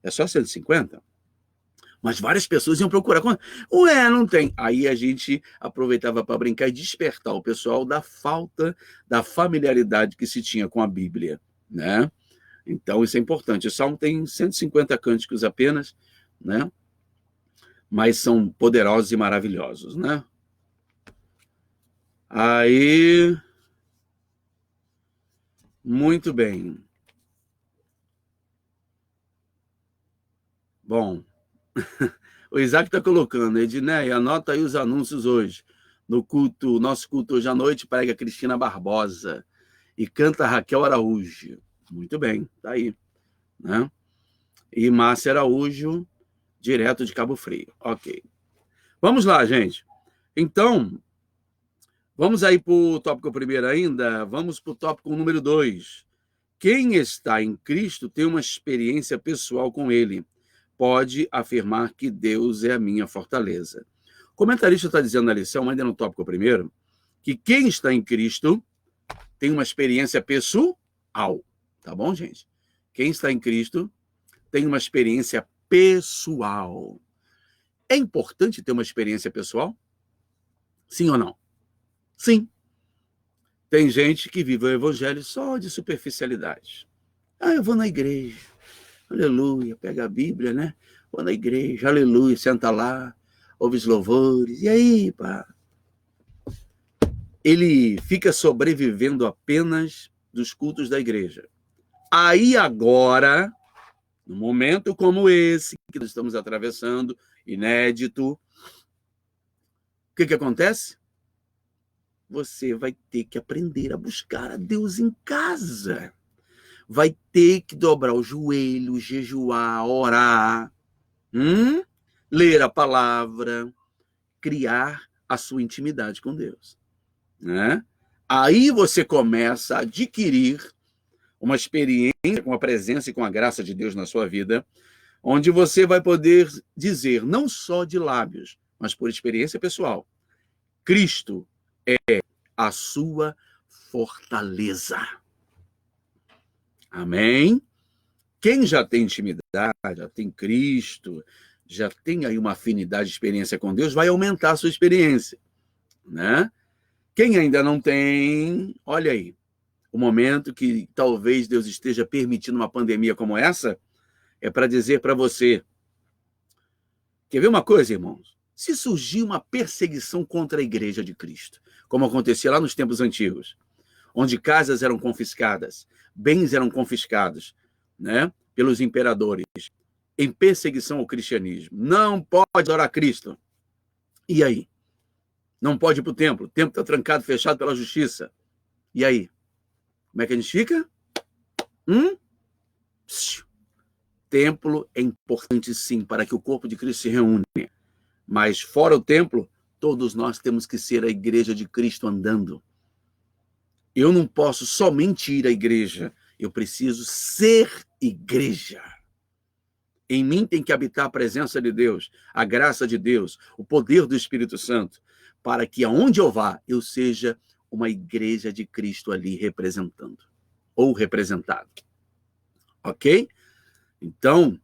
é só 150? Mas várias pessoas iam procurar. Ué, não tem. Aí a gente aproveitava para brincar e despertar o pessoal da falta da familiaridade que se tinha com a Bíblia, né? Então, isso é importante. O Salmo tem 150 cânticos apenas, né? Mas são poderosos e maravilhosos, né? Aí, muito bem. Bom, o Isaac está colocando, Edneia, anota aí os anúncios hoje. No culto, nosso culto hoje à noite, prega Cristina Barbosa e canta Raquel Araújo. Muito bem, tá aí, né? E Márcia Araújo, direto de Cabo Frio. Ok. Vamos lá, gente. Então, vamos aí para o tópico primeiro ainda. Vamos para o tópico número 2. Quem está em Cristo tem uma experiência pessoal com Ele. Pode afirmar que Deus é a minha fortaleza. O comentarista está dizendo na lição, ainda no tópico primeiro, que quem está em Cristo tem uma experiência pessoal. Tá bom, gente? Quem está em Cristo tem uma experiência pessoal. É importante ter uma experiência pessoal? Sim ou não? Sim. Tem gente que vive o evangelho só de superficialidade. Eu vou na igreja. Aleluia, pega a Bíblia, né? Vou na igreja, aleluia, senta lá, ouve os louvores. E aí, pá? Ele fica sobrevivendo apenas dos cultos da igreja. Aí agora, num momento como esse que nós estamos atravessando, inédito, o que acontece? Você vai ter que aprender a buscar a Deus em casa. Vai ter que dobrar o joelho, jejuar, orar, ler a palavra, criar a sua intimidade com Deus, né? Aí você começa a adquirir uma experiência com a presença e com a graça de Deus na sua vida, onde você vai poder dizer, não só de lábios, mas por experiência pessoal, Cristo é a sua fortaleza. Amém? Quem já tem intimidade, já tem Cristo, já tem aí uma afinidade de experiência com Deus, vai aumentar a sua experiência, né? Quem ainda não tem, olha aí, o momento que talvez Deus esteja permitindo uma pandemia como essa, é para dizer para você, quer ver uma coisa, irmãos? Se surgir uma perseguição contra a igreja de Cristo, como acontecia lá nos tempos antigos, onde casas eram confiscadas, bens eram confiscados, né, pelos imperadores, em perseguição ao cristianismo. Não pode adorar Cristo. E aí? Não pode ir para o templo está trancado, fechado pela justiça. E aí? Como é que a gente fica? Templo é importante, sim, para que o corpo de Cristo se reúne. Mas fora o templo, todos nós temos que ser a igreja de Cristo andando. Eu não posso somente ir à igreja, eu preciso ser igreja. Em mim tem que habitar a presença de Deus, a graça de Deus, o poder do Espírito Santo, para que aonde eu vá, eu seja uma igreja de Cristo ali representando, ou representado. Ok? Então,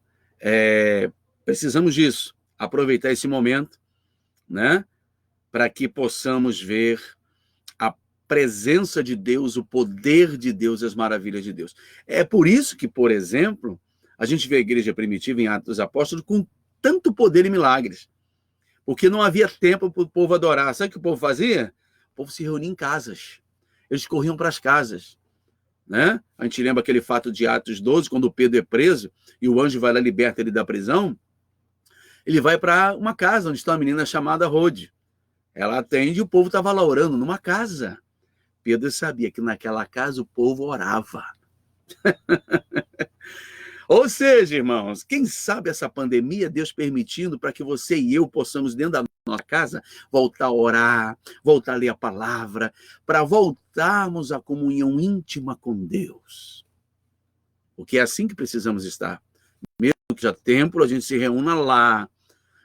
precisamos disso, aproveitar esse momento, né, para que possamos ver a presença de Deus, o poder de Deus, as maravilhas de Deus. É por isso que, por exemplo, a gente vê a igreja primitiva em Atos dos Apóstolos com tanto poder e milagres, porque não havia tempo para o povo adorar. Sabe o que o povo fazia? O povo se reunia em casas. Eles corriam para as casas, né? A gente lembra aquele fato de Atos 12, quando Pedro é preso e o anjo vai lá, liberta ele da prisão. Ele vai para uma casa onde está uma menina chamada Rode. Ela atende e o povo estava lá orando numa casa. Pedro sabia que naquela casa o povo orava. Ou seja, irmãos, quem sabe essa pandemia, Deus permitindo para que você e eu possamos, dentro da nossa casa, voltar a orar, voltar a ler a palavra, para voltarmos à comunhão íntima com Deus. Porque é assim que precisamos estar. Mesmo que já templo, a gente se reúna lá,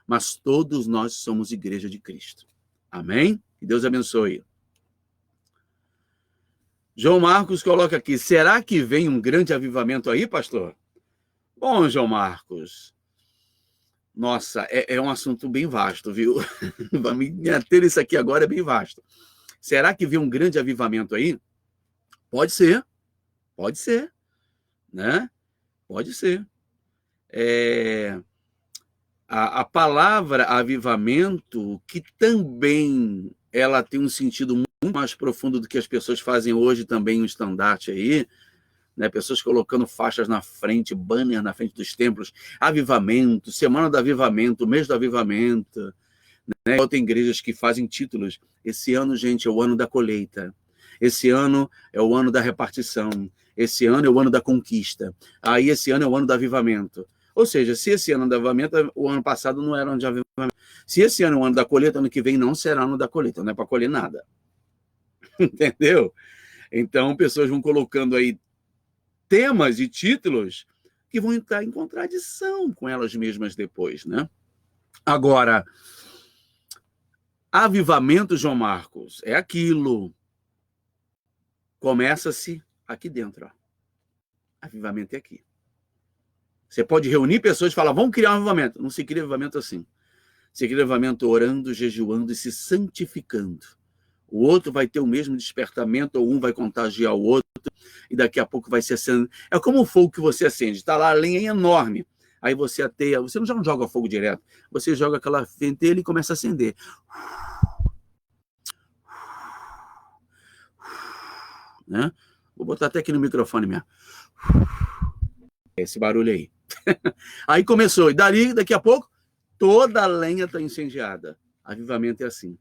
mas todos nós somos igreja de Cristo. Amém? Que Deus abençoe. João Marcos coloca aqui, será que vem um grande avivamento aí, pastor? Bom, João Marcos, nossa, é um assunto bem vasto, viu? Me ater isso aqui agora é bem vasto. Será que vem um grande avivamento aí? Pode ser, né? Pode ser. A palavra avivamento, que também ela tem um sentido muito mais profundo do que as pessoas fazem hoje também um estandarte aí, né? Pessoas colocando faixas na frente, banner na frente dos templos, avivamento, semana do avivamento, mês do avivamento, né? Tem igrejas que fazem títulos, esse ano, gente, é o ano da colheita, esse ano é o ano da repartição, esse ano é o ano da conquista, aí esse ano é o ano do avivamento. Ou seja, se esse ano é o avivamento, o ano passado não era ano de avivamento. Se esse ano é o ano da colheita, ano que vem não será ano da colheita, não é para colher nada. Entendeu? Então, pessoas vão colocando aí temas e títulos que vão entrar em contradição com elas mesmas depois, né? Agora, avivamento, João Marcos, é aquilo. Começa-se aqui dentro, ó. Avivamento é aqui. Você pode reunir pessoas e falar, vamos criar um avivamento. Não se cria avivamento assim. Se cria avivamento orando, jejuando e se santificando. O outro vai ter o mesmo despertamento, ou um vai contagiar o outro, e daqui a pouco vai se acendendo. É como o fogo que você acende. Está lá, a lenha é enorme. Aí você ateia, você não joga fogo direto. Você joga aquela ventelha e começa a acender. Né? Vou botar até aqui no microfone mesmo. Esse barulho aí. Aí começou, e daqui a pouco, toda a lenha está incendiada. Avivamento é assim.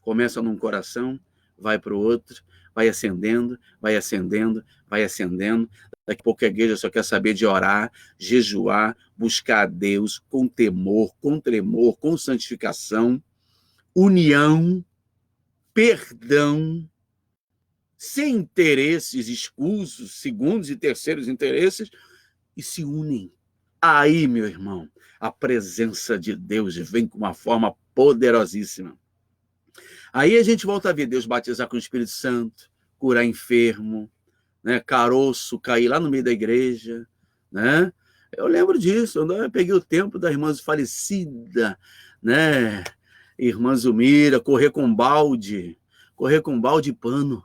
Começa num coração, vai para o outro, vai acendendo, vai acendendo, vai acendendo. Daqui a pouco a igreja só quer saber de orar, jejuar, buscar a Deus com temor, com tremor, com santificação, união, perdão, sem interesses escusos, segundos e terceiros interesses, e se unem. Aí, meu irmão, a presença de Deus vem com uma forma poderosíssima. Aí a gente volta a ver Deus batizar com o Espírito Santo, curar enfermo, né? Caroço cair lá no meio da igreja, né? Eu lembro disso, eu peguei o tempo da irmã falecida, né? Irmã Zumira, correr com balde e pano.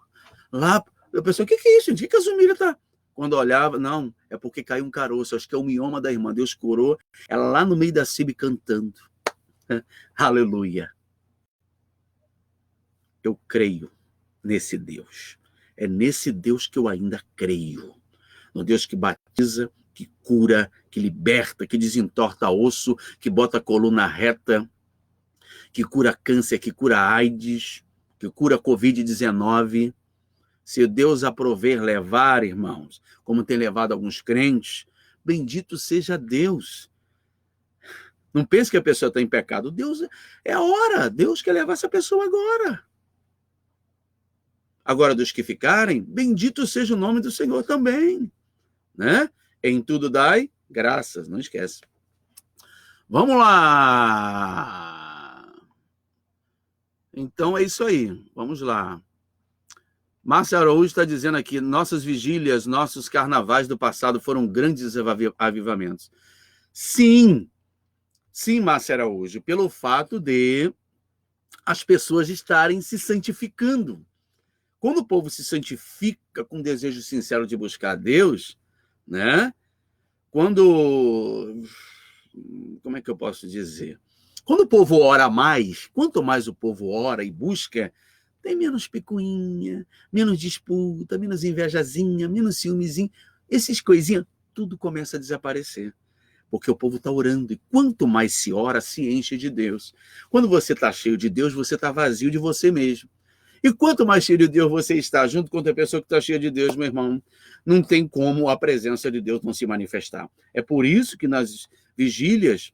Lá, eu pensei, o que é isso, gente? O que a Zumira tá? Quando eu olhava, não, é porque caiu um caroço, acho que é o mioma da irmã. Deus curou ela lá no meio da CIB cantando. Aleluia. Eu creio nesse Deus. É nesse Deus que eu ainda creio. No Deus que batiza, que cura, que liberta, que desentorta osso, que bota a coluna reta, que cura câncer, que cura AIDS, que cura Covid-19. Se Deus aprover levar, irmãos, como tem levado alguns crentes, bendito seja Deus. Não pense que a pessoa está em pecado. Deus, é a hora. Deus quer levar essa pessoa agora. Agora, dos que ficarem, bendito seja o nome do Senhor também. Né? Em tudo dai graças, não esquece. Vamos lá. Então é isso aí. Vamos lá. Márcia Araújo está dizendo aqui, nossas vigílias, nossos carnavais do passado foram grandes avivamentos. Sim, Márcia Araújo, pelo fato de as pessoas estarem se santificando. Quando o povo se santifica com desejo sincero de buscar a Deus, né? Como é que eu posso dizer? Quando o povo ora mais, quanto mais o povo ora e busca, tem menos picuinha, menos disputa, menos invejazinha, menos ciúmezinho. Essas coisinhas, tudo começa a desaparecer. Porque o povo está orando. E quanto mais se ora, se enche de Deus. Quando você está cheio de Deus, você está vazio de você mesmo. E quanto mais cheio de Deus você está, junto com outra pessoa que está cheia de Deus, meu irmão, não tem como a presença de Deus não se manifestar. É por isso que nas vigílias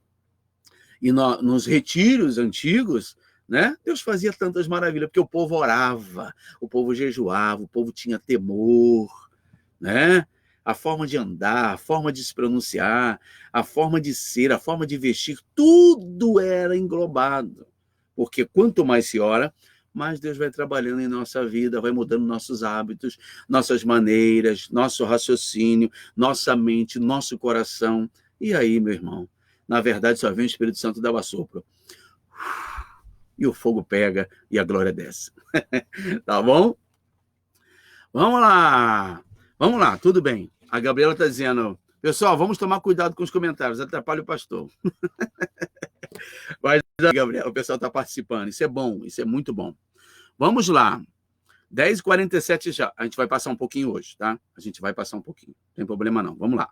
e nos retiros antigos, né, Deus fazia tantas maravilhas, porque o povo orava, o povo jejuava, o povo tinha temor, né? A forma de andar, a forma de se pronunciar, a forma de ser, a forma de vestir, tudo era englobado. Porque quanto mais se ora, mais Deus vai trabalhando em nossa vida, vai mudando nossos hábitos, nossas maneiras, nosso raciocínio, nossa mente, nosso coração. E aí, meu irmão, na verdade só vem o Espírito Santo dar o assopro. E o fogo pega e a glória desce. Tá bom? Vamos lá, tudo bem. A Gabriela está dizendo, pessoal, vamos tomar cuidado com os comentários, atrapalha o pastor. Mas, Gabriela, o pessoal está participando, isso é bom, isso é muito bom. Vamos lá, 10h47 já, a gente vai passar um pouquinho hoje, tá? A gente vai passar um pouquinho, não tem problema não, vamos lá.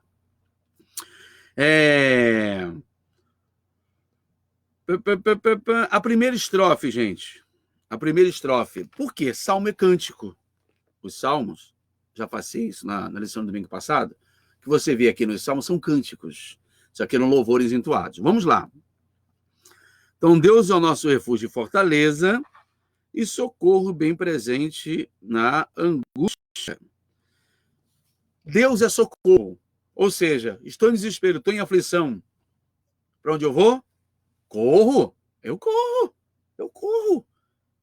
A primeira estrofe, gente, por quê? Salmo é cântico. Os salmos, já passei isso na lição do domingo passado, que você vê aqui nos salmos são cânticos, isso aqui eram louvores entoados. Vamos lá. Então, Deus é o nosso refúgio e fortaleza e socorro bem presente na angústia. Deus é socorro, ou seja, estou em desespero, estou em aflição. Para onde eu vou? Corro. Eu corro.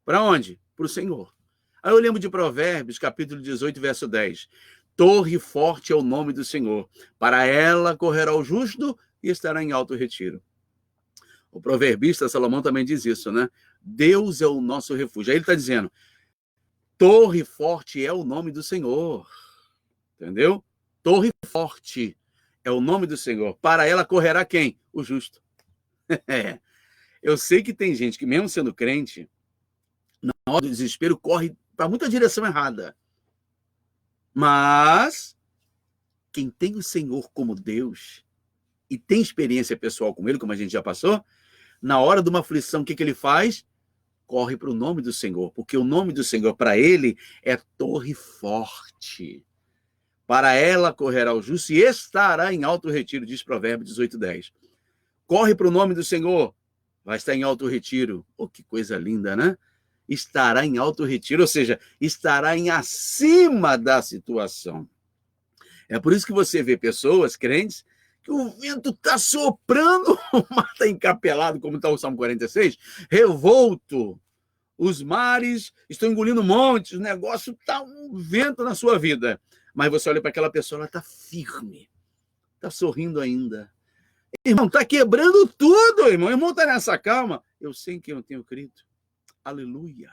Para onde? Para o Senhor. Aí eu lembro de Provérbios, capítulo 18, verso 10. Torre forte é o nome do Senhor. Para ela correrá o justo e estará em alto retiro. O proverbista Salomão também diz isso, né? Deus é o nosso refúgio. Aí ele está dizendo, torre forte é o nome do Senhor. Entendeu? Torre forte é o nome do Senhor. Para ela correrá quem? O justo. Eu sei que tem gente que, mesmo sendo crente, na hora do desespero, corre para muita direção errada. Mas quem tem o Senhor como Deus e tem experiência pessoal com ele, como a gente já passou, na hora de uma aflição, o que ele faz? Corre para o nome do Senhor, porque o nome do Senhor para ele é torre forte. Para ela correrá o justo e estará em alto retiro, diz Provérbios 18:10. Corre para o nome do Senhor, vai estar em alto retiro. Oh, que coisa linda, né? Estará em alto retiro, ou seja, estará em acima da situação. É por isso que você vê pessoas, crentes, que que o vento está soprando, o mar está encapelado, como está o Salmo 46, revolto, os mares estão engolindo montes, o negócio está um vento na sua vida. Mas você olha para aquela pessoa, ela está firme, está sorrindo ainda. Irmão, está quebrando tudo, irmão. O irmão está nessa calma. Eu sei em quem eu tenho crido. Aleluia.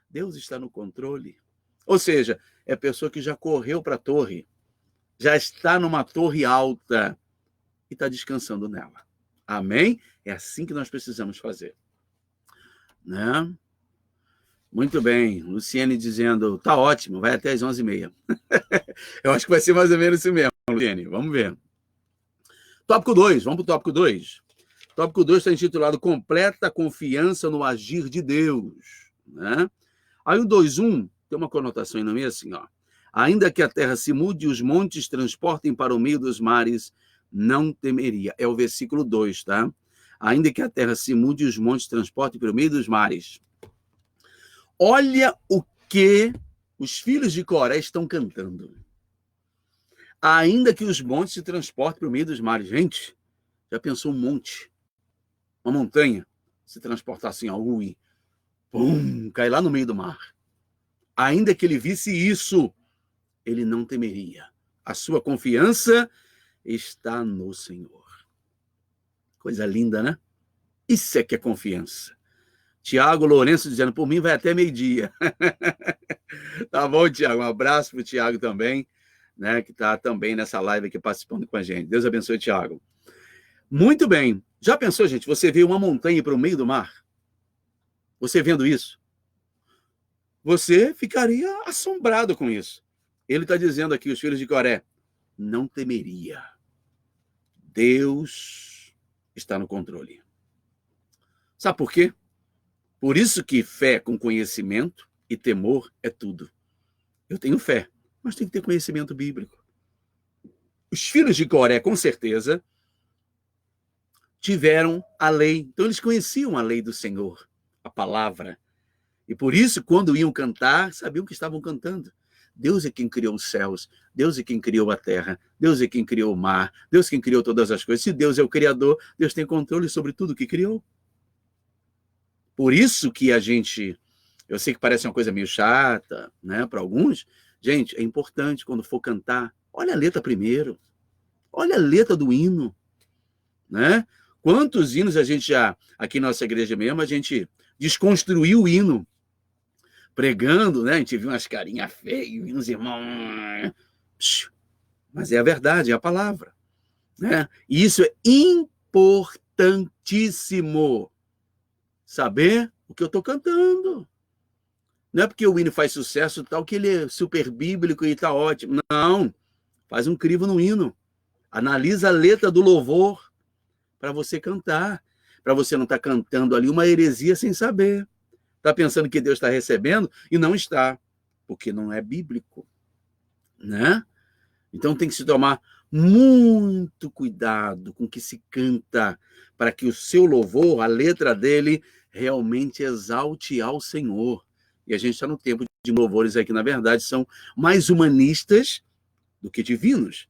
Deus está no controle. Ou seja, é a pessoa que já correu para a torre, já está numa torre alta e está descansando nela. Amém? É assim que nós precisamos fazer. Né? Muito bem. Luciene dizendo, tá ótimo, vai até as 11h30. Eu acho que vai ser mais ou menos isso mesmo, Luciene. Vamos ver. Tópico 2, vamos para o tópico 2. Tópico 2 está intitulado Completa Confiança no Agir de Deus. Né? Aí o 2.1 tem uma conotação no meio assim, ó. Ainda que a terra se mude e os montes transportem para o meio dos mares, não temeria. É o versículo 2, tá? Ainda que a terra se mude e os montes transportem para o meio dos mares. Olha o que os filhos de Coré estão cantando. Ainda que os montes se transportem para o meio dos mares. Gente, já pensou um monte? Uma montanha se transportar assim, ó, ui, pum, cai lá no meio do mar. Ainda que ele visse isso, ele não temeria. A sua confiança está no Senhor. Coisa linda, né? Isso é que é confiança. Tiago Lourenço dizendo, por mim vai até meio-dia. Tá bom, Tiago? Um abraço para o Tiago também, né, que está também nessa live aqui participando com a gente. Deus abençoe, Tiago. Muito bem. Já pensou, gente, você vê uma montanha para o meio do mar? Você vendo isso? Você ficaria assombrado com isso. Ele está dizendo aqui, os filhos de Coré, não temeria. Deus está no controle. Sabe por quê? Por isso que fé com conhecimento e temor é tudo. Eu tenho fé, mas tem que ter conhecimento bíblico. Os filhos de Coré, com certeza, tiveram a lei. Então, eles conheciam a lei do Senhor, a palavra. E por isso, quando iam cantar, sabiam que estavam cantando. Deus é quem criou os céus, Deus é quem criou a terra, Deus é quem criou o mar, Deus é quem criou todas as coisas. Se Deus é o Criador, Deus tem controle sobre tudo que criou. Por isso que a gente, eu sei que parece uma coisa meio chata, né, para alguns. Gente, é importante quando for cantar, olha a letra primeiro, olha a letra do hino, né? Quantos hinos a gente já, aqui na nossa igreja mesmo, a gente desconstruiu o hino, pregando, né? A gente viu umas carinhas feias, uns irmãos, mas é a verdade, é a palavra, né? E isso é importantíssimo, saber o que eu estou cantando. Não é porque o hino faz sucesso tal que ele é super bíblico e está ótimo. Não, faz um crivo no hino. Analisa a letra do louvor para você cantar, para você não estar cantando ali uma heresia sem saber. Está pensando que Deus está recebendo e não está, porque não é bíblico, né? Então tem que se tomar muito cuidado com o que se canta, para que o seu louvor, a letra dele, realmente exalte ao Senhor. E a gente está no tempo de louvores aí que, na verdade, são mais humanistas do que divinos.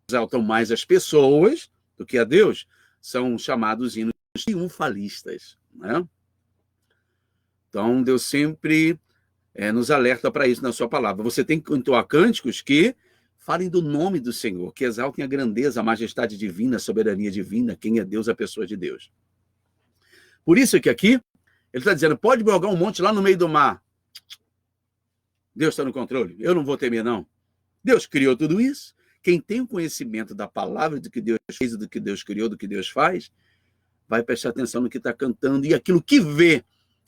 Exaltam mais as pessoas do que a Deus. São chamados hinos triunfalistas, né? Então, Deus sempre nos alerta para isso na sua palavra. Você tem que entoar cânticos que falem do nome do Senhor, que exaltem a grandeza, a majestade divina, a soberania divina, quem é Deus, a pessoa de Deus. Por isso que aqui, ele está dizendo, pode jogar um monte lá no meio do mar. Deus está no controle, eu não vou temer, não. Deus criou tudo isso. Quem tem o conhecimento da palavra, do que Deus fez, do que Deus criou, do que Deus faz, vai prestar atenção no que está cantando e aquilo que vê.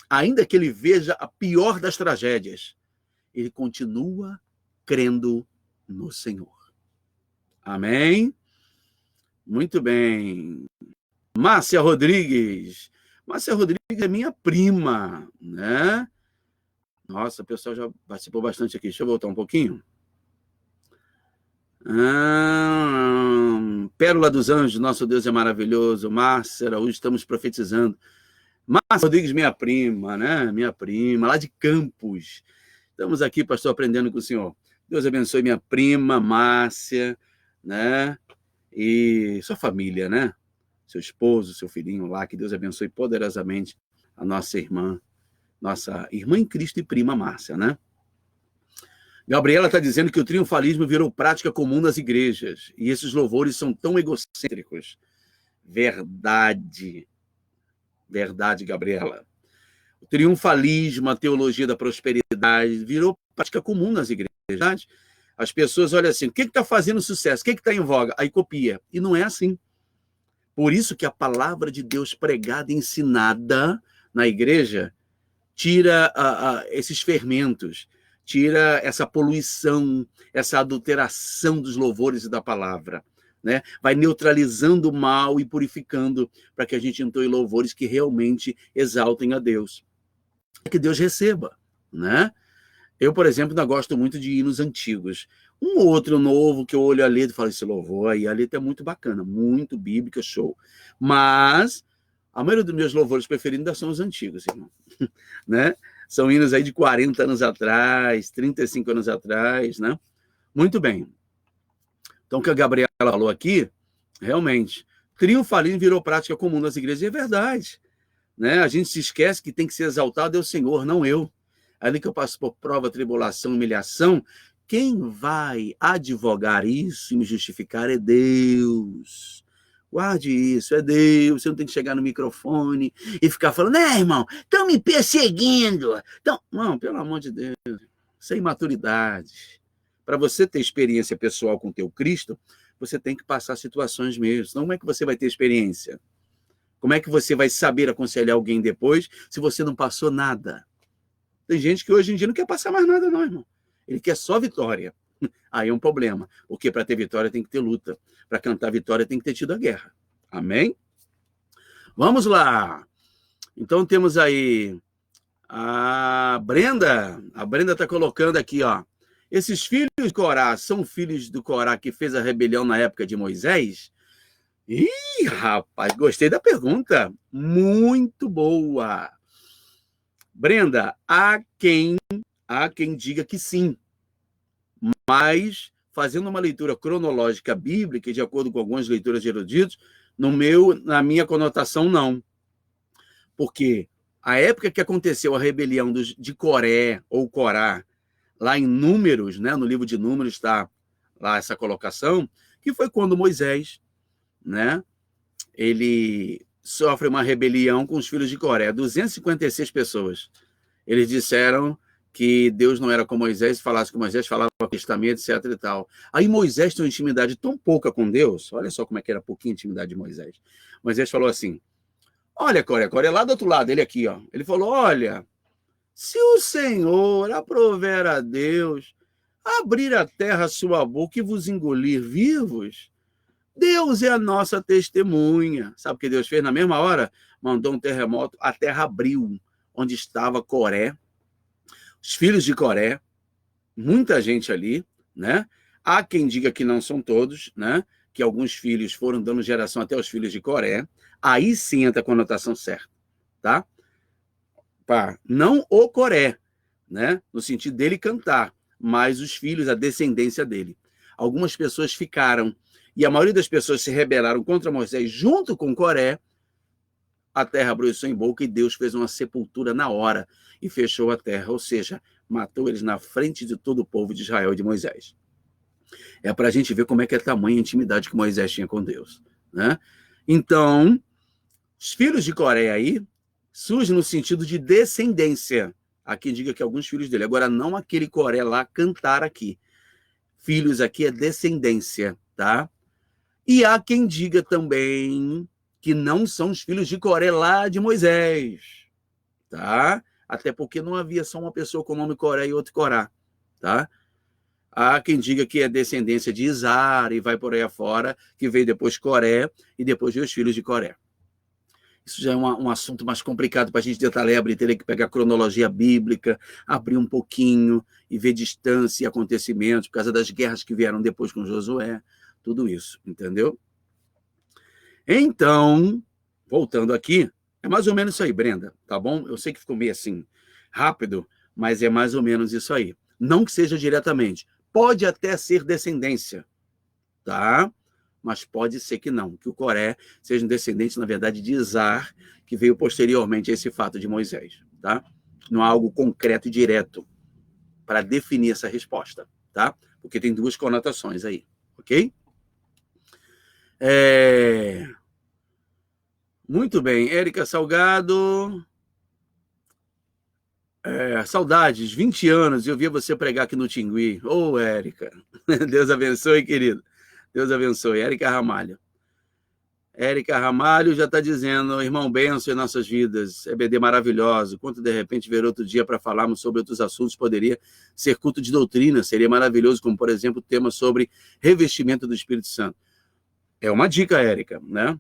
Ainda que ele veja a pior das tragédias, ele continua crendo no Senhor. Amém? Muito bem. Márcia Rodrigues. Márcia Rodrigues é minha prima, né? Nossa, o pessoal já participou bastante aqui. Deixa eu voltar um pouquinho. Pérola dos Anjos, nosso Deus é maravilhoso. Márcia Araújo, estamos profetizando. Márcia Rodrigues, minha prima, né? Minha prima, lá de Campos. Estamos aqui, pastor, aprendendo com o senhor. Deus abençoe minha prima, Márcia, né? e sua família, né? Seu esposo, seu filhinho lá, que Deus abençoe poderosamente a nossa irmã em Cristo e prima Márcia, né? Gabriela está dizendo que o triunfalismo virou prática comum nas igrejas, e esses louvores são tão egocêntricos. Verdade. Verdade, Gabriela. O triunfalismo, a teologia da prosperidade, virou prática comum nas igrejas. Verdade? As pessoas olham assim, o que está fazendo sucesso? O que está em voga? Aí copia. E não é assim. Por isso que a palavra de Deus pregada, ensinada na igreja, tira esses fermentos, tira essa poluição, essa adulteração dos louvores e da palavra, né? Vai neutralizando o mal e purificando para que a gente entoe louvores que realmente exaltem a Deus. Que Deus receba, né? Eu, por exemplo, ainda gosto muito de hinos antigos. Um ou outro novo que eu olho a letra e falo, esse louvor aí, a letra é muito bacana, muito bíblica, show. Mas a maioria dos meus louvores preferidos ainda são os antigos, irmão. Né? São hinos aí de 40 anos atrás, 35 anos atrás, né? Muito bem. Então, o que a Gabriela falou aqui, realmente, triunfalismo virou prática comum nas igrejas, e é verdade. Né? A gente se esquece que tem que ser exaltado é o Senhor, não eu. Ali que eu passo por prova, tribulação, humilhação, quem vai advogar isso e me justificar é Deus. Guarde isso, é Deus. Você não tem que chegar no microfone e ficar falando, né, irmão, estão me perseguindo. Então, não, pelo amor de Deus, sem maturidade. Para você ter experiência pessoal com o teu Cristo, você tem que passar situações mesmo. Senão, como é que você vai ter experiência? Como é que você vai saber aconselhar alguém depois se você não passou nada? Tem gente que hoje em dia não quer passar mais nada, não, irmão. Ele quer só vitória. Aí é um problema, porque para ter vitória tem que ter luta. Para cantar vitória tem que ter tido a guerra. Amém? Vamos lá. Então temos aí a Brenda. A Brenda está colocando aqui, ó. Esses filhos de Corá são filhos do Corá que fez a rebelião na época de Moisés? Ih, rapaz, gostei da pergunta. Muito boa. Brenda, há quem diga que sim, mas fazendo uma leitura cronológica bíblica, de acordo com algumas leituras de eruditos, na minha conotação, não. Porque a época que aconteceu a rebelião de Coré ou Corá, lá em Números, né, no livro de Números está lá essa colocação, que foi quando Moisés, né, ele sofre uma rebelião com os filhos de Coré, 256 pessoas. Eles disseram que Deus não era com Moisés, falasse com Moisés, falava com o testamento, etc e tal. Aí Moisés tem uma intimidade tão pouca com Deus, olha só como é que era pouquinha intimidade de Moisés. Moisés falou assim, olha, Coré é lá do outro lado, ele aqui, ó. Ele falou, olha, se o Senhor aprover a Deus, abrir a terra a sua boca e vos engolir vivos, Deus é a nossa testemunha. Sabe o que Deus fez na mesma hora? Mandou um terremoto, a terra abriu, onde estava Coré, os filhos de Coré, muita gente ali, né? Há quem diga que não são todos, né? Que alguns filhos foram dando geração até os filhos de Coré. Aí sim entra a conotação certa, tá? Não o Coré, né? No sentido dele cantar, mas os filhos, a descendência dele. Algumas pessoas ficaram, e a maioria das pessoas se rebelaram contra Moisés junto com Coré. A terra abriu sua boca e Deus fez uma sepultura na hora e fechou a terra, ou seja, matou eles na frente de todo o povo de Israel e de Moisés. É para a gente ver como é que é a tamanha intimidade que Moisés tinha com Deus, né? Então, os filhos de Coré aí surgem no sentido de descendência. Há quem diga que alguns filhos dele. Agora, não aquele Coré lá cantar aqui. Filhos aqui é descendência, tá? E há quem diga também que não são os filhos de Coré lá de Moisés, tá? Até porque não havia só uma pessoa com o nome Coré e outro Corá, tá? Há quem diga que é descendência de Izar e vai por aí afora, que veio depois Coré e depois veio os filhos de Coré. Isso já é um assunto mais complicado para a gente detalhar, teria que pegar a cronologia bíblica, abrir um pouquinho e ver distância e acontecimentos, por causa das guerras que vieram depois com Josué, tudo isso, entendeu? Então, voltando aqui, é mais ou menos isso aí, Brenda, tá bom? Eu sei que ficou meio assim, rápido, mas é mais ou menos isso aí. Não que seja diretamente, pode até ser descendência, tá? mas pode ser que não, que o Coré seja um descendente, na verdade, de Izar, que veio posteriormente a esse fato de Moisés, tá? Não há algo concreto e direto para definir essa resposta, tá? Porque tem duas conotações aí, ok? Muito bem, Érica Salgado. Saudades, 20 anos, eu via você pregar aqui no Tingui. Ô, Érica, Deus abençoe, querido. Deus abençoe. Érica Ramalho. Érica Ramalho já está dizendo, irmão, benção em nossas vidas, EBD maravilhoso, quanto de repente ver outro dia para falarmos sobre outros assuntos, poderia ser culto de doutrina, seria maravilhoso, como por exemplo o tema sobre revestimento do Espírito Santo. É uma dica, Érica, né?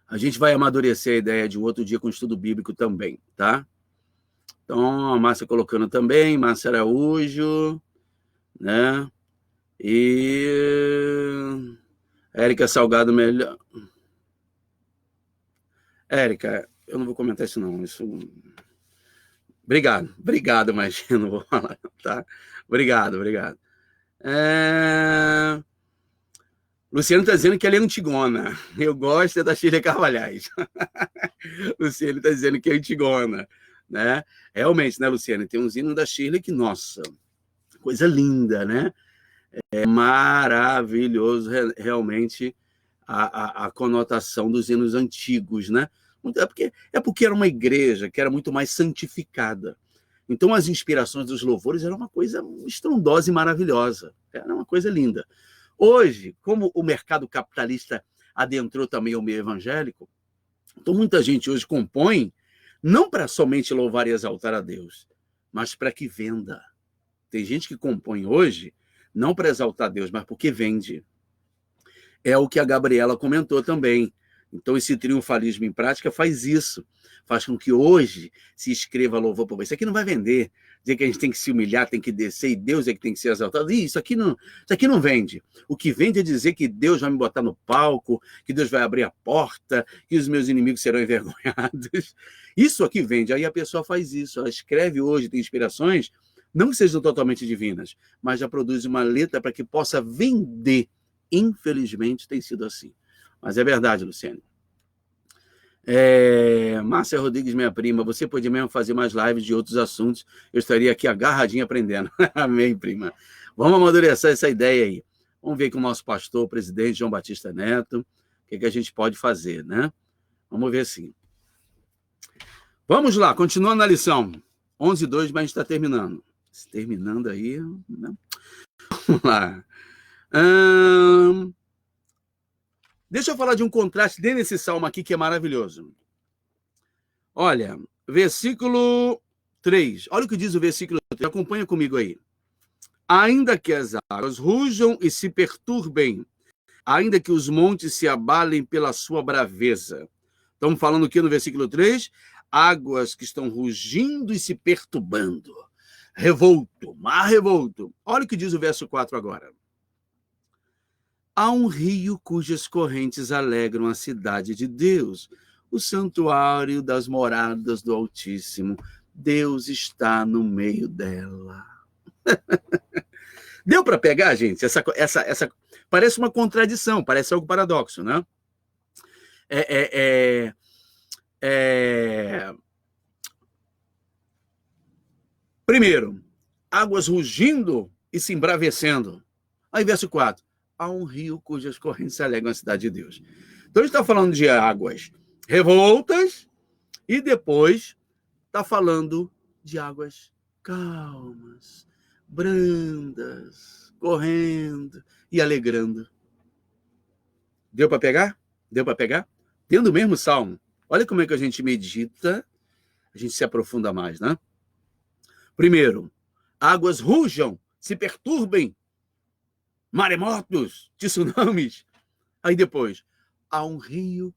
A gente vai amadurecer a ideia de um outro dia com estudo bíblico também, tá? Então, a Márcia colocando também, Márcia Araújo, né? E Érica Salgado melhor. Érica, eu não vou comentar isso não, isso... Obrigado, mas eu não vou falar, tá? Obrigado. Luciano está dizendo que ela é antigona. Eu gosto da Shirley Carvalhais. Luciano está dizendo que é antigona, né? Realmente, né, Luciano? Tem uns hinos da Shirley que, nossa, coisa linda, né? É maravilhoso, realmente, a conotação dos hinos antigos, né? É porque era uma igreja que era muito mais santificada. Então, as inspirações dos louvores eram uma coisa estrondosa e maravilhosa. Era uma coisa linda. Hoje, como o mercado capitalista adentrou também o meio evangélico, então muita gente hoje compõe não para somente louvar e exaltar a Deus, mas para que venda. Tem gente que compõe hoje não para exaltar a Deus, mas porque vende. É o que a Gabriela comentou também. Então, esse triunfalismo em prática faz isso. Faz com que hoje se escreva louvor por você. Isso aqui não vai vender. Dizer que a gente tem que se humilhar, tem que descer, e Deus é que tem que ser exaltado. Isso aqui não vende. O que vende é dizer que Deus vai me botar no palco, que Deus vai abrir a porta, que os meus inimigos serão envergonhados. Isso aqui vende. Aí a pessoa faz isso. Ela escreve hoje, tem inspirações, não que sejam totalmente divinas, mas já produz uma letra para que possa vender. Infelizmente, tem sido assim. Mas é verdade, Luciane. Márcia Rodrigues, minha prima, você pode mesmo fazer mais lives de outros assuntos. Eu estaria aqui agarradinho aprendendo. Amém, prima. Vamos amadurecer essa ideia aí. Vamos ver com o nosso pastor, o presidente João Batista Neto, o que a gente pode fazer, né? Vamos ver sim. Vamos lá, continuando a lição. 11:02, mas a gente está terminando. Terminando aí, né? Vamos lá. Deixa eu falar de um contraste dentro desse salmo aqui que é maravilhoso. Olha, versículo 3. Olha o que diz o versículo 3. Acompanha comigo aí. Ainda que as águas rujam e se perturbem, ainda que os montes se abalem pela sua braveza. Estamos falando aqui no versículo 3, águas que estão rugindo e se perturbando. Revolto, mar revolto. Olha o que diz o verso 4 agora. Há um rio cujas correntes alegram a cidade de Deus, o santuário das moradas do Altíssimo. Deus está no meio dela. Deu para pegar, gente? Essa parece uma contradição, parece algo paradoxo, né? Primeiro, águas rugindo e se embravecendo. Aí, verso 4. Há um rio cujas correntes alegram a cidade de Deus. Então, a gente está falando de águas revoltas e depois está falando de águas calmas, brandas, correndo e alegrando. Deu para pegar? Deu para pegar? Dentro do mesmo salmo. Olha como é que a gente medita, a gente se aprofunda mais, né? Primeiro, águas rujam, se perturbem, maremotos, tsunamis. Aí depois, há um rio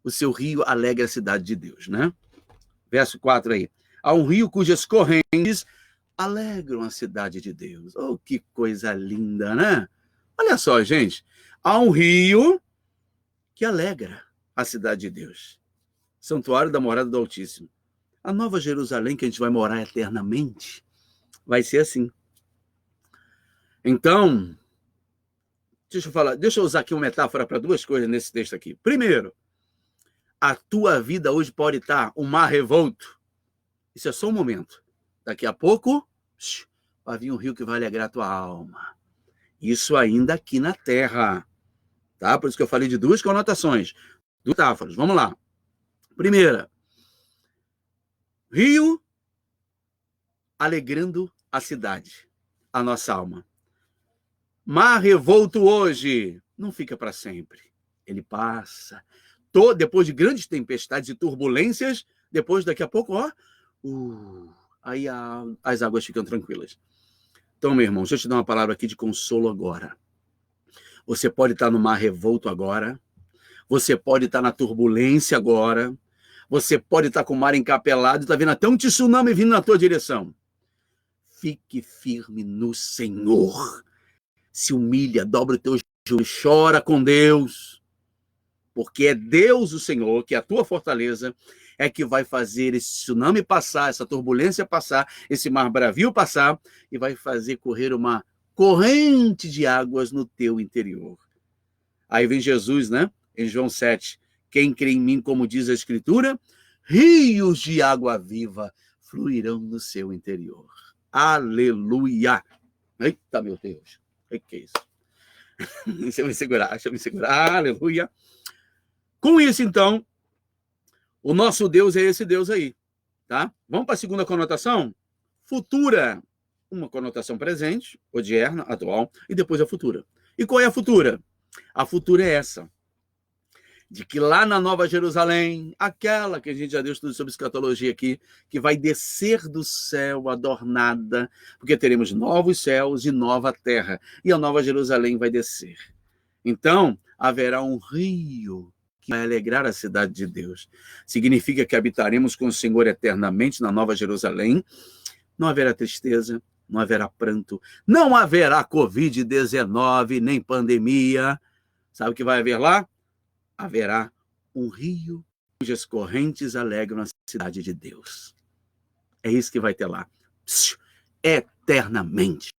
o seu rio alegra a cidade de Deus, né? Verso 4 aí. Há um rio cujas correntes alegram a cidade de Deus. Oh, que coisa linda, né? Olha só, gente. Há um rio que alegra a cidade de Deus. Santuário da morada do Altíssimo. A Nova Jerusalém, que a gente vai morar eternamente, vai ser assim. Então, deixa eu usar aqui uma metáfora para duas coisas nesse texto aqui. Primeiro, a tua vida hoje pode estar um mar revolto. Isso é só um momento. Daqui a pouco, vai vir um rio que vai alegrar a tua alma. Isso ainda aqui na terra. Tá? Por isso que eu falei de duas conotações. Duas metáforas. Vamos lá. Primeira, rio alegrando a cidade, a nossa alma. Mar revolto hoje não fica para sempre. Ele passa. Depois de grandes tempestades e turbulências, depois, daqui a pouco, aí as águas ficam tranquilas. Então, meu irmão, deixa eu te dar uma palavra aqui de consolo agora. Você pode estar no mar revolto agora. Você pode estar na turbulência agora. Você pode estar com o mar encapelado e está vendo até um tsunami vindo na tua direção. Fique firme no Senhor. Se humilha, dobra o teu joelho, chora com Deus. Porque é Deus, o Senhor, que é a tua fortaleza, é que vai fazer esse tsunami passar, essa turbulência passar, esse mar bravio passar, e vai fazer correr uma corrente de águas no teu interior. Aí vem Jesus, né? Em João 7. Quem crê em mim, como diz a Escritura, rios de água viva fluirão no seu interior. Aleluia! Eita, meu Deus! O que é isso? Deixa eu me segurar. Aleluia! Com isso, então, o nosso Deus é esse Deus aí, tá? Vamos para a segunda conotação? Futura. Uma conotação presente, odierna, atual, e depois a futura. E qual é a futura? A futura é essa. De que lá na Nova Jerusalém, aquela que a gente já deu estudo sobre escatologia aqui, que vai descer do céu adornada, porque teremos novos céus e nova terra, e a Nova Jerusalém vai descer. Então, haverá um rio que vai alegrar a cidade de Deus. Significa que habitaremos com o Senhor eternamente na Nova Jerusalém. Não haverá tristeza, não haverá pranto, não haverá Covid-19, nem pandemia. Sabe o que vai haver lá? Haverá um rio cujas correntes alegram a cidade de Deus. É isso que vai ter lá. Eternamente.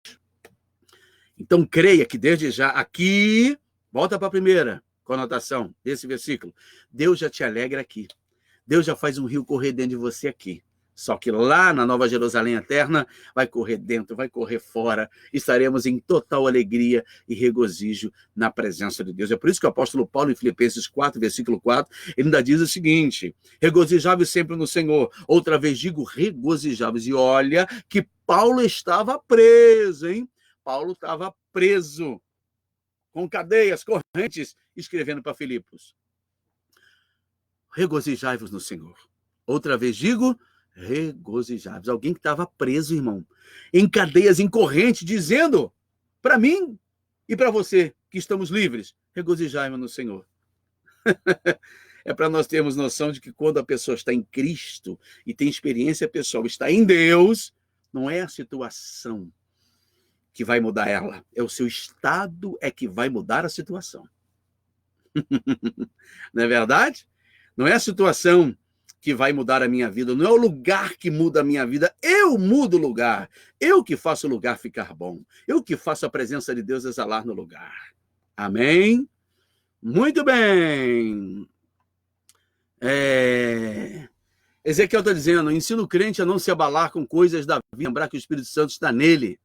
Então, creia que desde já aqui, volta para a primeira conotação desse versículo. Deus já te alegra aqui. Deus já faz um rio correr dentro de você aqui. Só que lá na Nova Jerusalém eterna, vai correr dentro, vai correr fora. Estaremos em total alegria e regozijo na presença de Deus. É por isso que o apóstolo Paulo, em Filipenses 4, versículo 4, ele ainda diz o seguinte: regozijai-vos sempre no Senhor. Outra vez digo, regozijai-vos. E olha que Paulo estava preso, hein? Paulo estava preso, com cadeias, correntes, escrevendo para Filipos. Regozijai-vos no Senhor. Outra vez digo, regozijai-vos. Alguém que estava preso, irmão, em cadeias, em corrente, dizendo para mim e para você que estamos livres, regozijai-vos no Senhor. É para nós termos noção de que quando a pessoa está em Cristo e tem experiência pessoal, está em Deus, não é a situação que vai mudar ela, é o seu estado é que vai mudar a situação. Não é verdade? Não é a situação que vai mudar a minha vida, não é o lugar que muda a minha vida, eu mudo o lugar, eu que faço o lugar ficar bom, eu que faço a presença de Deus exalar no lugar. Amém? Muito bem. Ezequiel está dizendo, ensina o crente a não se abalar com coisas da vida, lembrar que o Espírito Santo está nele,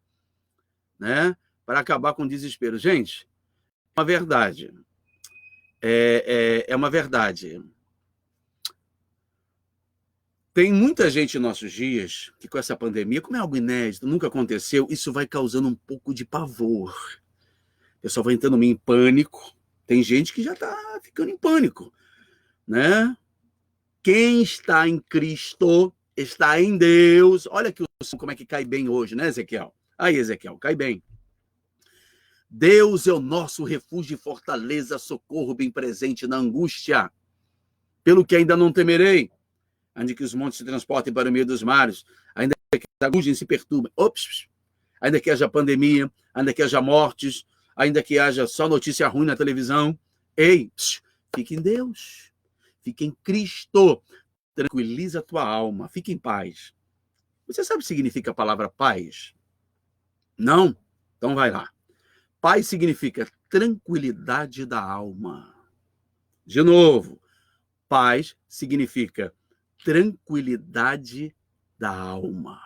né? Para acabar com o desespero. Gente, é uma verdade. É uma verdade. Tem muita gente em nossos dias que com essa pandemia, como é algo inédito, nunca aconteceu, isso vai causando um pouco de pavor. O pessoal vai entrando meio em pânico. Tem gente que já está ficando em pânico, né? Quem está em Cristo está em Deus. Olha que como é que cai bem hoje, né, Ezequiel? Aí, Ezequiel, cai bem. Deus é o nosso refúgio e fortaleza, socorro bem presente na angústia. Pelo que ainda não temerei, ainda que os montes se transportem para o meio dos mares, ainda que a angústia se perturbe, ainda que haja pandemia, ainda que haja mortes, ainda que haja só notícia ruim na televisão, fique em Deus, fique em Cristo, tranquiliza a tua alma, fique em paz. Você sabe o que significa a palavra paz? Não? Então vai lá. Paz significa tranquilidade da alma. De novo, paz significa tranquilidade da alma.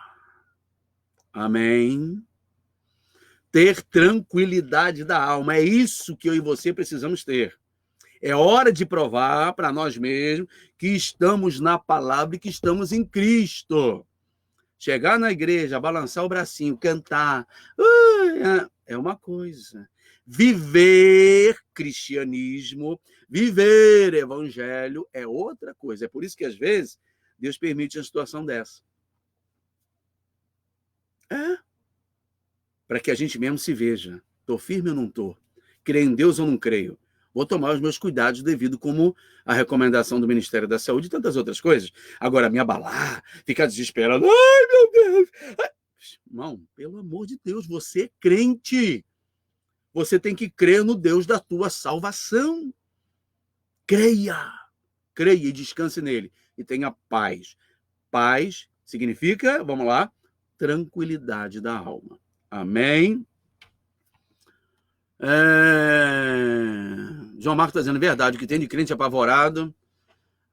Amém? Ter tranquilidade da alma. É isso que eu e você precisamos ter. É hora de provar para nós mesmos que estamos na palavra e que estamos em Cristo. Chegar na igreja, balançar o bracinho, cantar, é uma coisa. Viver cristianismo, viver evangelho é outra coisa. É por isso que, às vezes, Deus permite uma situação dessa. Para que a gente mesmo se veja. Estou firme ou não estou? Creio em Deus ou não creio? Vou tomar os meus cuidados devido como a recomendação do Ministério da Saúde e tantas outras coisas. Agora, me abalar, ficar desesperado. Ai, meu Deus! Irmão, pelo amor de Deus, você é crente. Você tem que crer no Deus da tua salvação. Creia. Creia e descanse nele. E tenha paz. Paz significa, vamos lá, tranquilidade da alma. Amém? João Marcos está dizendo verdade, o que tem de crente apavorado.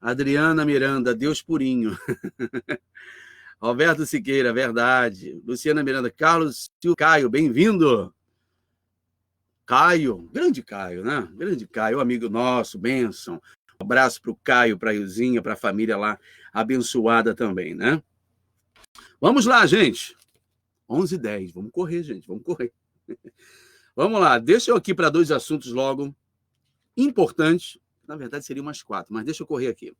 Adriana Miranda, Deus purinho. Roberto Siqueira, verdade. Luciana Miranda, Carlos Caio, bem-vindo. Caio, grande Caio, né? Grande Caio, amigo nosso, bênção. Um abraço para o Caio, para a Ilzinha, para a família lá, abençoada também, né? Vamos lá, gente. 11h10, vamos correr, gente, vamos correr. Vamos lá, deixa eu aqui para 2 assuntos logo importantes. Na verdade, seriam umas 4, mas deixa eu correr aqui.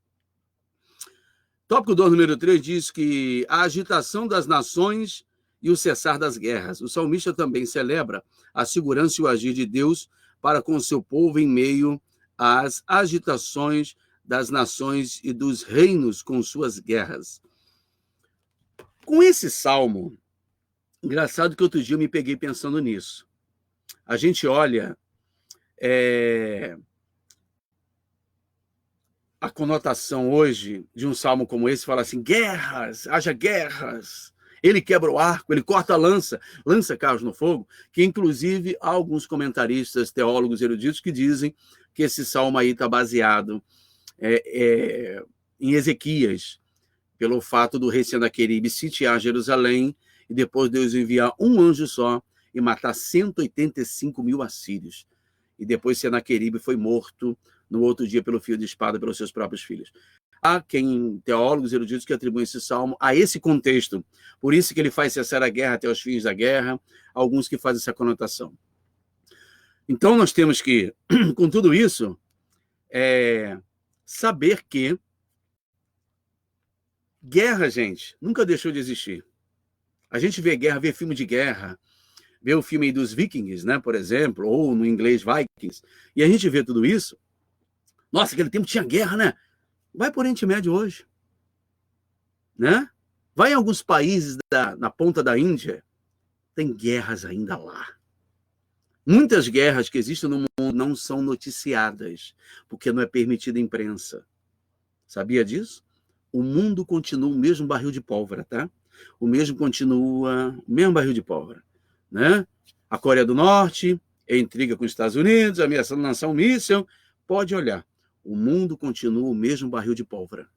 Tópico 2, número 3, diz que a agitação das nações e o cessar das guerras. O salmista também celebra a segurança e o agir de Deus para com o seu povo em meio às agitações das nações e dos reinos com suas guerras. Com esse salmo, engraçado que outro dia eu me peguei pensando nisso. A gente olha a conotação hoje de um salmo como esse, fala assim, guerras, haja guerras. Ele quebra o arco, ele corta a lança carros no fogo, que inclusive há alguns comentaristas, teólogos eruditos que dizem que esse salmo aí está baseado em Ezequias, pelo fato do rei Senaqueribe sitiar Jerusalém e depois Deus enviar um anjo só e matar 185 mil assírios. E depois Senaqueribe foi morto no outro dia pelo fio de espada pelos seus próprios filhos. Há teólogos eruditos que atribuem esse salmo a esse contexto. Por isso que ele faz cessar a guerra até os fins da guerra, alguns que fazem essa conotação. Então nós temos que, com tudo isso, saber que guerra, gente, nunca deixou de existir. A gente vê guerra, vê filme de guerra, vê o filme dos Vikings, né, por exemplo, ou no inglês Vikings, e a gente vê tudo isso. Nossa, aquele tempo tinha guerra, né? Vai para o Oriente Médio hoje, né? Vai em alguns países na ponta da Índia, tem guerras ainda lá. Muitas guerras que existem no mundo não são noticiadas, porque não é permitida a imprensa. Sabia disso? O mundo continua o mesmo barril de pólvora, tá? O mesmo barril de pólvora, né? A Coreia do Norte intriga com os Estados Unidos, ameaçando lançar um míssil. Pode olhar, o mundo continua o mesmo barril de pólvora.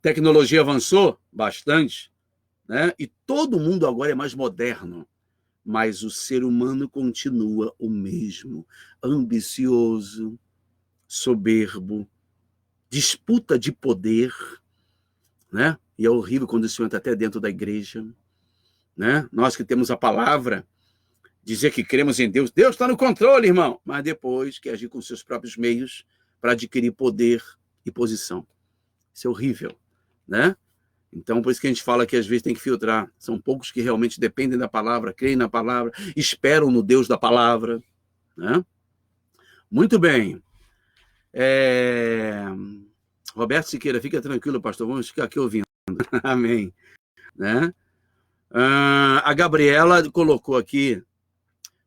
Tecnologia avançou bastante, né? E todo mundo agora é mais moderno, mas o ser humano continua o mesmo, ambicioso, soberbo, disputa de poder, né? E é horrível quando isso entra até dentro da igreja, né? Nós que temos a palavra, dizer que cremos em Deus, Deus está no controle, irmão, mas depois quer agir com seus próprios meios para adquirir poder e posição. Isso é horrível, né? Então, por isso que a gente fala que às vezes tem que filtrar. São poucos que realmente dependem da palavra, creem na palavra, esperam no Deus da palavra, né? Muito bem. Roberto Siqueira, fica tranquilo, pastor, vamos ficar aqui ouvindo. Amém. Né? A Gabriela colocou aqui,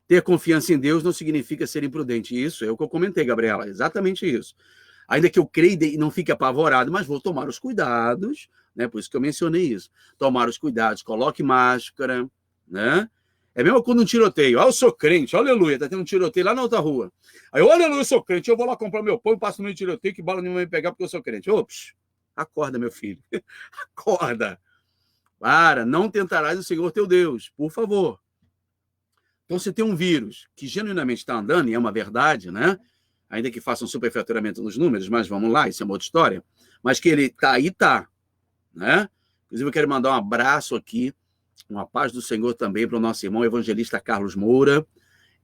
ter confiança em Deus não significa ser imprudente. Isso é o que eu comentei, Gabriela, exatamente isso. Ainda que eu creia e não fique apavorado, mas vou tomar os cuidados, né? Por isso que eu mencionei isso. Tomar os cuidados, coloque máscara, né? É mesmo quando um tiroteio. Ah, eu sou crente, aleluia, tá tendo um tiroteio lá na outra rua. Aí eu, aleluia, eu sou crente, eu vou lá comprar meu pão e passo no meio do tiroteio que bala nenhuma vai me pegar porque eu sou crente. Ops, acorda, meu filho. Acorda. Para, não tentarás o Senhor teu Deus, por favor. Então, se tem um vírus que genuinamente está andando, e é uma verdade, né? Ainda que faça um superfaturamento nos números, mas vamos lá, isso é uma outra história. Mas que ele está aí, tá. Né? Inclusive, eu quero mandar um abraço aqui, uma paz do Senhor também para o nosso irmão evangelista Carlos Moura.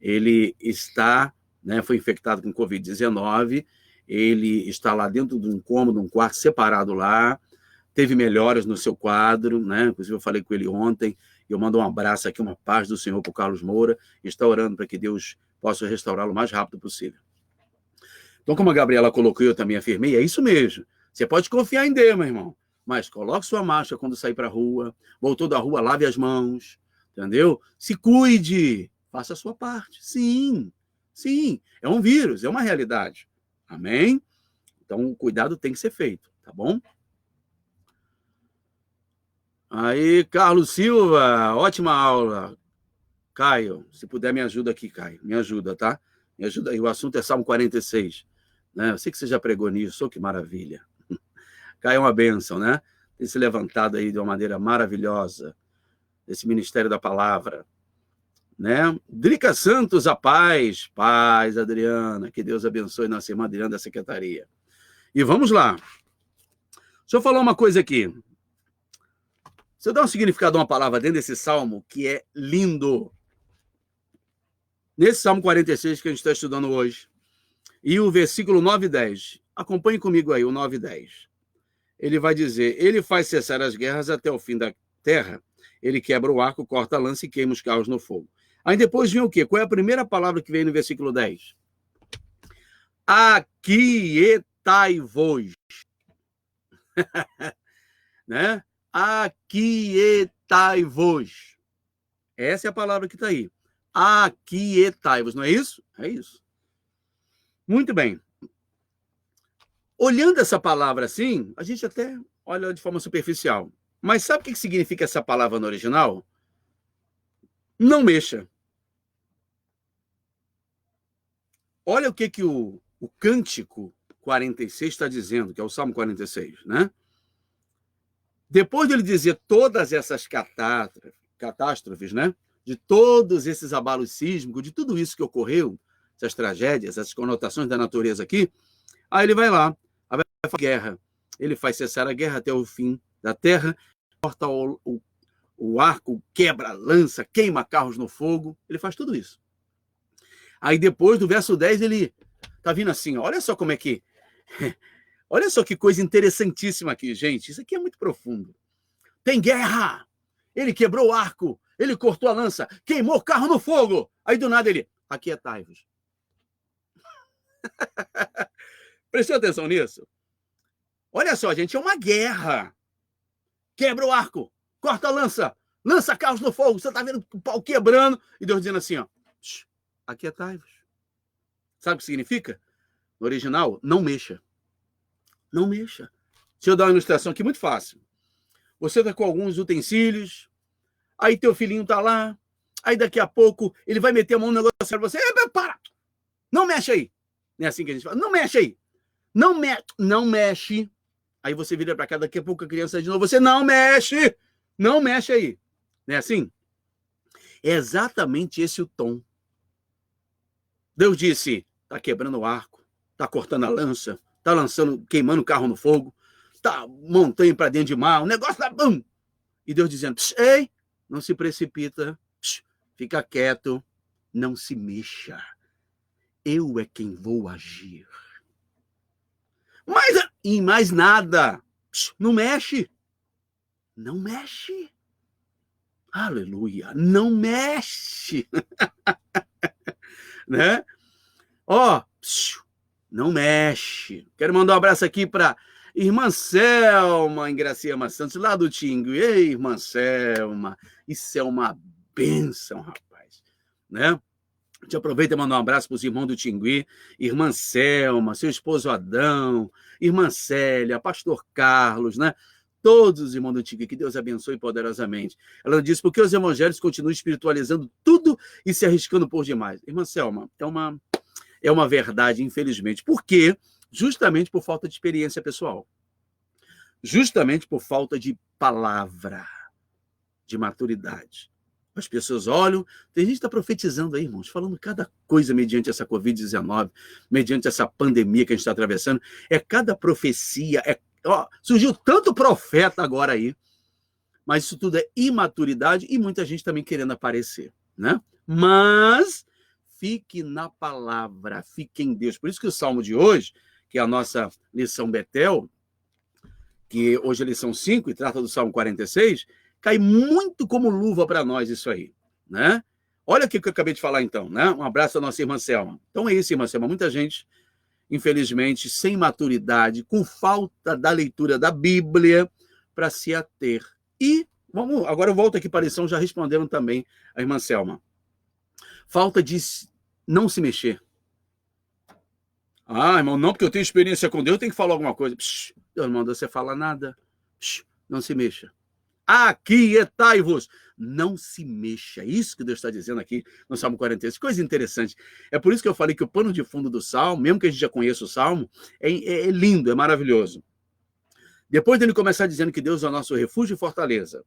Ele está, né, foi infectado com Covid-19, ele está lá dentro de um cômodo, um quarto separado lá, teve melhoras no seu quadro, né? Inclusive eu falei com ele ontem, e eu mando um abraço aqui, uma paz do Senhor para o Carlos Moura, e está orando para que Deus possa restaurá-lo o mais rápido possível. Então, como a Gabriela colocou e eu também afirmei, é isso mesmo. Você pode confiar em Deus, meu irmão, mas coloque sua máscara quando sair para a rua, voltou da rua, lave as mãos, entendeu? Se cuide, faça a sua parte. Sim, sim, é um vírus, é uma realidade. Amém? Então, o cuidado tem que ser feito, tá bom? Aí, Carlos Silva, ótima aula. Caio, se puder me ajuda aqui, Caio, me ajuda, tá? Me ajuda aí, o assunto é Salmo 46, né? Eu sei que você já pregou nisso, oh, que maravilha. Caio é uma bênção, né? Tem se levantado aí de uma maneira maravilhosa, desse ministério da palavra, né? Drica Santos, a paz, paz, Adriana, que Deus abençoe nossa irmã Adriana da secretaria. E vamos lá. Deixa eu falar uma coisa aqui. Deixa eu dar um significado a uma palavra dentro desse salmo que é lindo. Nesse Salmo 46 que a gente está estudando hoje, e o versículo 9 e 10. Acompanhe comigo aí, o 9 e 10. Ele vai dizer, ele faz cessar as guerras até o fim da terra, ele quebra o arco, corta a lança e queima os carros no fogo. Aí depois vem o quê? Qual é a primeira palavra que vem no versículo 10? Aquietai-vos. Né? Aquietai-vos. Essa é a palavra que está aí. Aquietai-vos, não é isso? É isso. Muito bem. Olhando essa palavra assim, a gente até olha de forma superficial. Mas sabe o que significa essa palavra no original? Não mexa. Olha o que o Cântico 46 está dizendo, que é o Salmo 46, né? Depois de ele dizer todas essas catástrofes, né? De todos esses abalos sísmicos, de tudo isso que ocorreu, essas tragédias, essas conotações da natureza aqui, aí ele vai lá, aí vai fazer guerra. Ele faz cessar a guerra até o fim da terra, corta o arco, quebra a lança, queima carros no fogo, ele faz tudo isso. Aí depois, do verso 10, ele tá vindo assim, olha só como é que... Olha só que coisa interessantíssima aqui, gente. Isso aqui é muito profundo. Tem guerra! Ele quebrou o arco, ele cortou a lança, queimou o carro no fogo. Aí do nada ele, aquietai-vos. Prestou atenção nisso? Olha só, gente, é uma guerra. Quebra o arco, corta a lança, lança carros no fogo. Você tá vendo o pau quebrando. E Deus dizendo assim, ó, aquietai-vos. Sabe o que significa? No original, não mexa. Não mexa. Deixa eu dar uma ilustração aqui muito fácil. Você está com alguns utensílios, aí teu filhinho está lá, aí daqui a pouco ele vai meter a mão no negócio para você, para! Não mexe aí. Não é assim que a gente fala. Não mexe aí. Não mexe. Aí você vira para cá, daqui a pouco a criança de novo, você não mexe. Não mexe aí. Não é assim? É exatamente esse o tom. Deus disse, está quebrando o arco, está cortando a lança, está lançando, queimando o carro no fogo, tá montanha para dentro de mar, o negócio tá bum. E Deus dizendo, ei, não se precipita, fica quieto, não se mexa. Eu é quem vou agir. Mas em mais nada, não mexe. Não mexe. Aleluia, não mexe. Né? Ó, não mexe. Quero mandar um abraço aqui para irmã Selma, em Gracema Santos, lá do Tingui. Ei, irmã Selma, isso é uma bênção, rapaz. Né? A gente aproveita e manda um abraço para os irmãos do Tingui, irmã Selma, seu esposo Adão, irmã Célia, pastor Carlos, né? todos os irmãos do Tigre, que Deus abençoe poderosamente. Ela diz, porque os evangelhos continuam espiritualizando tudo e se arriscando por demais. Irmã Selma, é uma verdade, infelizmente. Por quê? Justamente por falta de experiência pessoal. Justamente por falta de palavra, de maturidade. As pessoas olham, tem gente que está profetizando aí, irmãos, falando cada coisa mediante essa Covid-19, mediante essa pandemia que a gente está atravessando. É cada profecia, surgiu tanto profeta agora aí, mas isso tudo é imaturidade e muita gente também querendo aparecer, né? Mas fique na palavra, fique em Deus. Por isso que o Salmo de hoje, que é a nossa lição Betel, que hoje é a lição 5 e trata do Salmo 46, cai muito como luva para nós isso aí, né? Olha o que eu acabei de falar então, né? Um abraço à nossa irmã Selma. Então é isso, irmã Selma. Muita gente, infelizmente, sem maturidade, com falta da leitura da Bíblia para se ater. E, agora eu volto aqui para a lição, já responderam também a irmã Selma. Falta de não se mexer. Ah, irmão, não, porque eu tenho experiência com Deus, eu tenho que falar alguma coisa. Psh, Deus não manda você falar nada. Psh, não se mexa. Aquietai-vos. Não se mexa. É isso que Deus está dizendo aqui no Salmo 46. Coisa interessante. É por isso que eu falei que o pano de fundo do Salmo, mesmo que a gente já conheça o Salmo, é lindo, é maravilhoso. Depois dele começar dizendo que Deus é o nosso refúgio e fortaleza.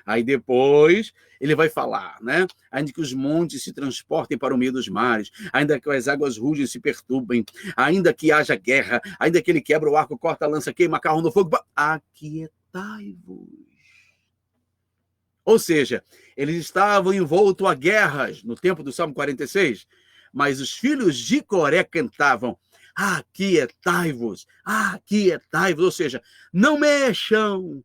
Aí depois ele vai falar, né? Ainda que os montes se transportem para o meio dos mares, ainda que as águas rugem e se perturbem, ainda que haja guerra, ainda que ele quebra o arco, corta a lança, queima carro no fogo, aquietai-vos. Ou seja, eles estavam envoltos a guerras no tempo do Salmo 46, mas os filhos de Coré cantavam, aquietai-vos, aquietai-vos, ou seja, não mexam,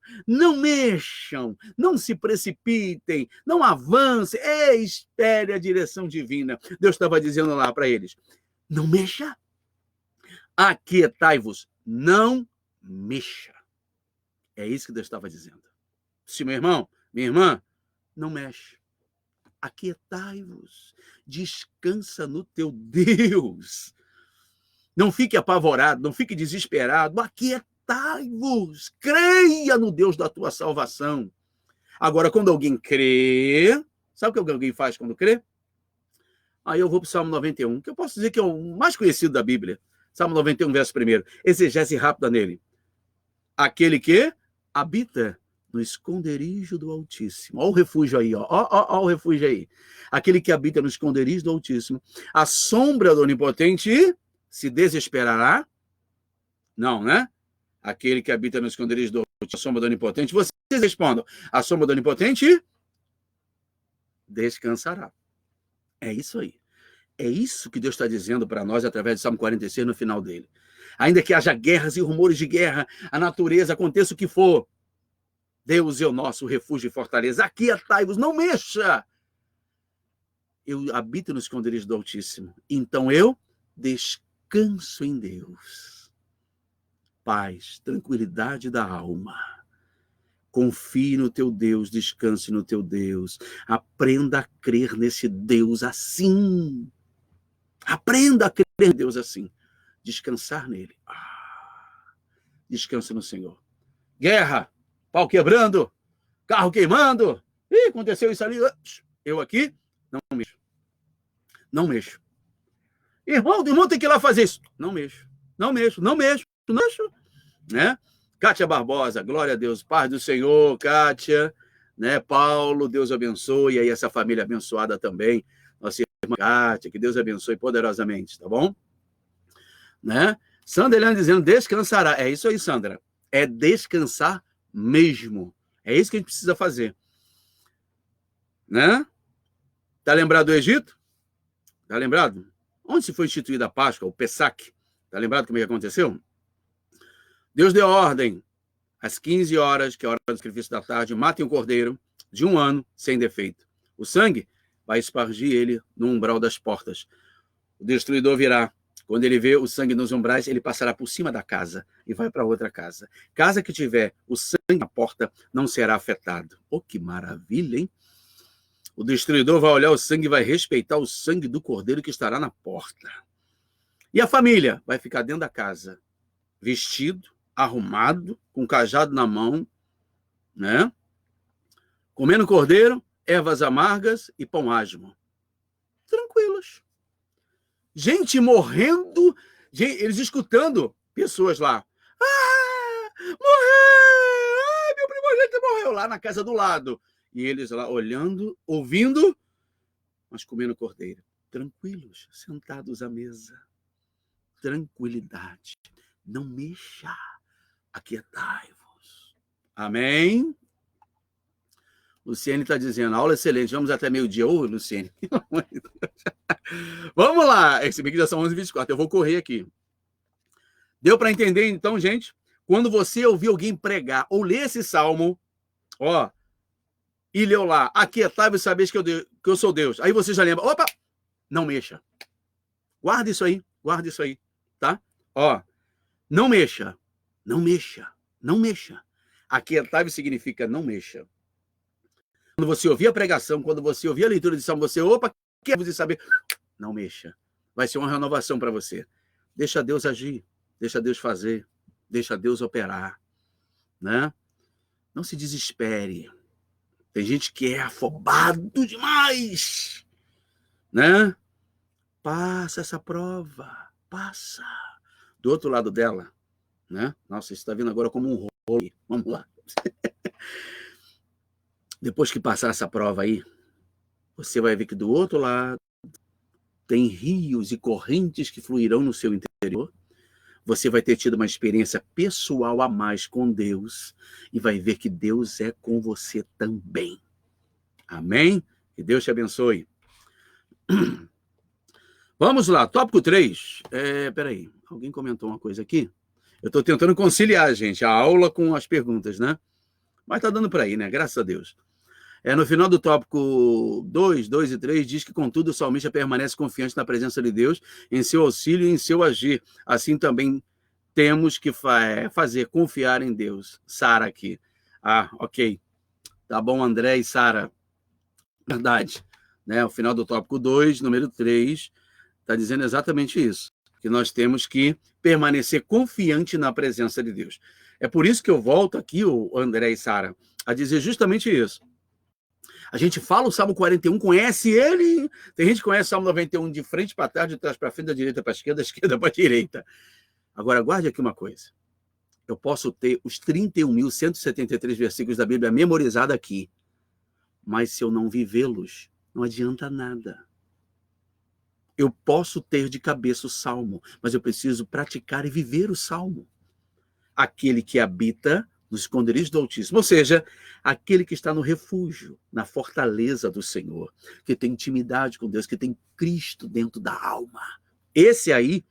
não se precipitem, não avancem, espere a direção divina. Deus estava dizendo lá para eles, não mexa, aquietai-vos, não mexa. É isso que Deus estava dizendo. Se meu irmão, minha irmã, não mexe, aquietai-vos, descansa no teu Deus. Não fique apavorado, não fique desesperado. Aquietai-vos, creia no Deus da tua salvação. Agora, quando alguém crê, sabe o que alguém faz quando crê? Aí eu vou para o Salmo 91, que eu posso dizer que é o mais conhecido da Bíblia. Salmo 91, verso 1. Exegese rápida nele. Aquele que habita no esconderijo do Altíssimo. Olha o refúgio aí, ó o refúgio aí. Aquele que habita no esconderijo do Altíssimo. A sombra do Onipotente se desesperará? Não, né? Aquele que habita no esconderijo do Altíssimo, a sombra do Onipotente. Vocês respondam. A sombra do Onipotente descansará. É isso aí. É isso que Deus está dizendo para nós através do Salmo 46 no final dele. Ainda que haja guerras e rumores de guerra, a natureza, aconteça o que for, Deus é o nosso refúgio e fortaleza. Aquietai-vos, não mexa. Eu habito no esconderijo do Altíssimo. Então eu descanso em Deus. Paz, tranquilidade da alma. Confie no teu Deus, descanse no teu Deus. Aprenda a crer nesse Deus assim. Aprenda a crer em Deus assim. Descansar nele. Descanse no Senhor. Guerra, pau quebrando, carro queimando. Ih, aconteceu isso ali. Eu aqui, não mexo. Não mexo. Irmão tem que ir lá fazer isso. Não mexo. Né? Kátia Barbosa, glória a Deus. Paz do Senhor, Kátia. Né? Paulo, Deus abençoe. E aí essa família abençoada também. Nossa irmã Kátia, que Deus abençoe poderosamente, tá bom? Né? Sandra Helena dizendo, descansará. É isso aí, Sandra. É descansar mesmo. É isso que a gente precisa fazer. Né? Tá lembrado do Egito? Tá lembrado? Onde se foi instituída a Páscoa, o Pessac? Tá lembrado como é que aconteceu? Deus deu ordem, às 15 horas, que é a hora do sacrifício da tarde, matem um cordeiro de 1 ano, sem defeito. O sangue vai espargir ele no umbral das portas. O destruidor virá. Quando ele vê o sangue nos umbrais, ele passará por cima da casa e vai para outra casa. Casa que tiver o sangue na porta não será afetado. Oh, que maravilha, hein? O destruidor vai olhar o sangue e vai respeitar o sangue do cordeiro que estará na porta. E a família vai ficar dentro da casa, vestido, arrumado, com cajado na mão, né? Comendo cordeiro, ervas amargas e pão asmo. Tranquilos. Gente morrendo, eles escutando pessoas lá. Ah, morreu! Ah, meu primogênito morreu lá na casa do lado. E eles lá olhando, ouvindo, mas comendo cordeiro. Tranquilos, sentados à mesa. Tranquilidade. Não mexa. Aquietai-vos. Amém? Luciene está dizendo, aula excelente, vamos até meio-dia. Ô, Luciene. Vamos lá. Esse aqui já são 11h24, eu vou correr aqui. Deu para entender, então, gente? Quando você ouvir alguém pregar ou ler esse salmo, ó, e leu lá, aquietai-vos e sabeis que eu sou Deus. Aí você já lembra, opa, não mexa. Guarda isso aí, tá? Ó, não mexa, não mexa, não mexa. Aquietai-vos significa não mexa. Quando você ouvir a pregação, quando você ouvir a leitura de salmo, você, opa, quer você saber, não mexa. Vai ser uma renovação para você. Deixa Deus agir, deixa Deus fazer, deixa Deus operar, né? Não se desespere. Tem gente que é afobado demais, né? Passa essa prova, passa. Do outro lado dela, né? Nossa, isso está vindo agora como um rolo. Vamos lá. Depois que passar essa prova aí, você vai ver que do outro lado tem rios e correntes que fluirão no seu interior. Você vai ter tido uma experiência pessoal a mais com Deus e vai ver que Deus é com você também. Amém? Que Deus te abençoe. Vamos lá, tópico 3. Peraí, alguém comentou uma coisa aqui? Eu estou tentando conciliar, gente, a aula com as perguntas, né? Mas está dando para ir, né? Graças a Deus. No final do tópico 2 e 3, diz que, contudo, o salmista permanece confiante na presença de Deus, em seu auxílio e em seu agir. Assim também temos que fazer confiar em Deus. Sara aqui. Ah, ok. Tá bom, André e Sara. Verdade. Né? O final do tópico 2, número 3, está dizendo exatamente isso. Que nós temos que permanecer confiante na presença de Deus. É por isso que eu volto aqui, o André e Sara, a dizer justamente isso. A gente fala o Salmo 41, conhece ele. Tem gente que conhece o Salmo 91 de frente para trás, de trás para frente, da direita para a esquerda, da esquerda para a direita. Agora, guarde aqui uma coisa. Eu posso ter os 31.173 versículos da Bíblia memorizados aqui, mas se eu não vivê-los, não adianta nada. Eu posso ter de cabeça o Salmo, mas eu preciso praticar e viver o Salmo. Aquele que habita no esconderijo do Altíssimo, ou seja, aquele que está no refúgio, na fortaleza do Senhor, que tem intimidade com Deus, que tem Cristo dentro da alma. Esse aí,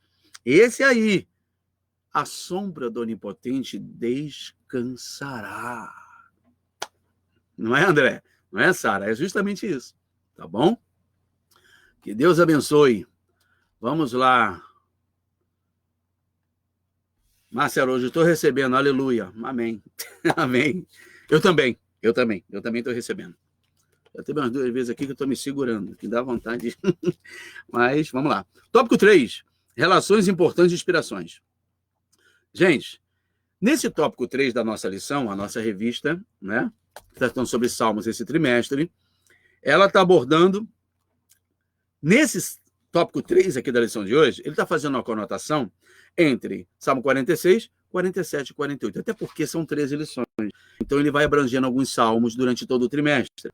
a sombra do Onipotente descansará. Não é, André? Não é, Sara? É justamente isso. Tá bom? Que Deus abençoe. Vamos lá. Marcelo, hoje eu estou recebendo, aleluia, amém, amém. Eu também estou recebendo. Já teve umas 2 vezes aqui que eu estou me segurando, que dá vontade, mas vamos lá. Tópico 3, relações importantes de inspirações. Gente, nesse tópico 3 da nossa lição, a nossa revista, né, tratando sobre Salmos esse trimestre, ela está abordando, nesse tópico 3 aqui da lição de hoje, ele está fazendo uma conotação entre Salmo 46, 47 e 48, até porque são 13 lições. Então, ele vai abrangendo alguns salmos durante todo o trimestre.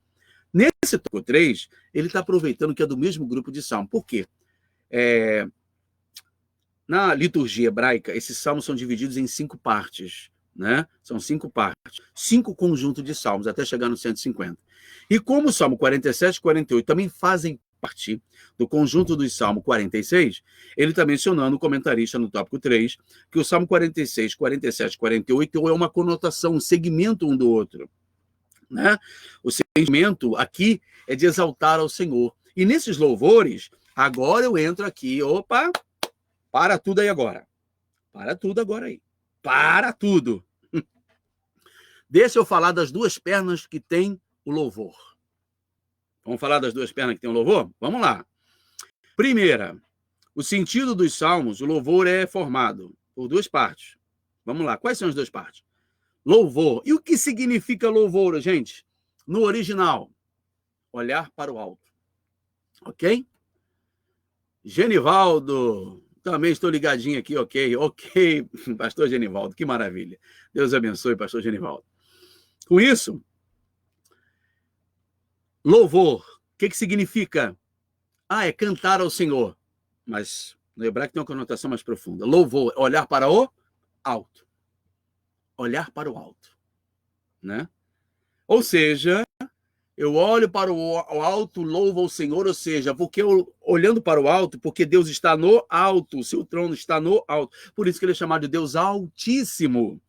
Nesse tópico 3, ele está aproveitando que é do mesmo grupo de salmo. Por quê? Na liturgia hebraica, esses salmos são divididos em 5 partes, né? São 5 partes, 5 conjuntos de salmos, até chegar no 150. E como o Salmo 47 e 48 também fazem parte do conjunto do Salmo 46, ele está mencionando, o comentarista no tópico 3, que o Salmo 46, 47 e 48 é uma conotação, um segmento um do outro. Né? O segmento aqui é de exaltar ao Senhor. E nesses louvores, agora eu entro aqui, opa, para tudo aí agora. Para tudo agora aí. Para tudo. Deixa eu falar das 2 pernas que tem o louvor. Vamos falar das 2 pernas que tem o louvor? Vamos lá. Primeira, o sentido dos salmos, o louvor é formado por 2 partes. Vamos lá. Quais são as 2 partes? Louvor. E o que significa louvor, gente? No original, olhar para o alto. Ok? Genivaldo, também estou ligadinho aqui, ok, pastor Genivaldo, que maravilha. Deus abençoe, pastor Genivaldo. Com isso, louvor, o que significa? É cantar ao Senhor, mas no hebraico tem uma conotação mais profunda. Louvor, olhar para o alto. Olhar para o alto, né? Ou seja, eu olho para o alto, louvo ao Senhor, ou seja, porque eu, olhando para o alto, porque Deus está no alto, o seu trono está no alto. Por isso que ele é chamado de Deus Altíssimo.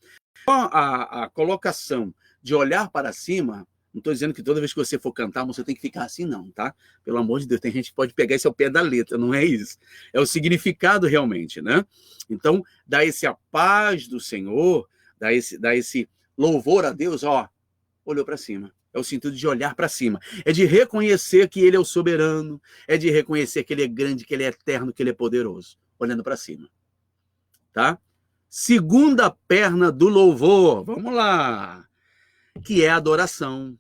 A colocação de olhar para cima, não estou dizendo que toda vez que você for cantar, você tem que ficar assim, não, tá? Pelo amor de Deus, tem gente que pode pegar esse ao pé da letra, não é isso. É o significado realmente, né? Então, dá esse a paz do Senhor, dá esse louvor a Deus, olhou para cima. É o sentido de olhar para cima. É de reconhecer que ele é o soberano. É de reconhecer que ele é grande, que ele é eterno, que ele é poderoso. Olhando para cima. Tá? Segunda perna do louvor. Vamos lá. Que é a adoração.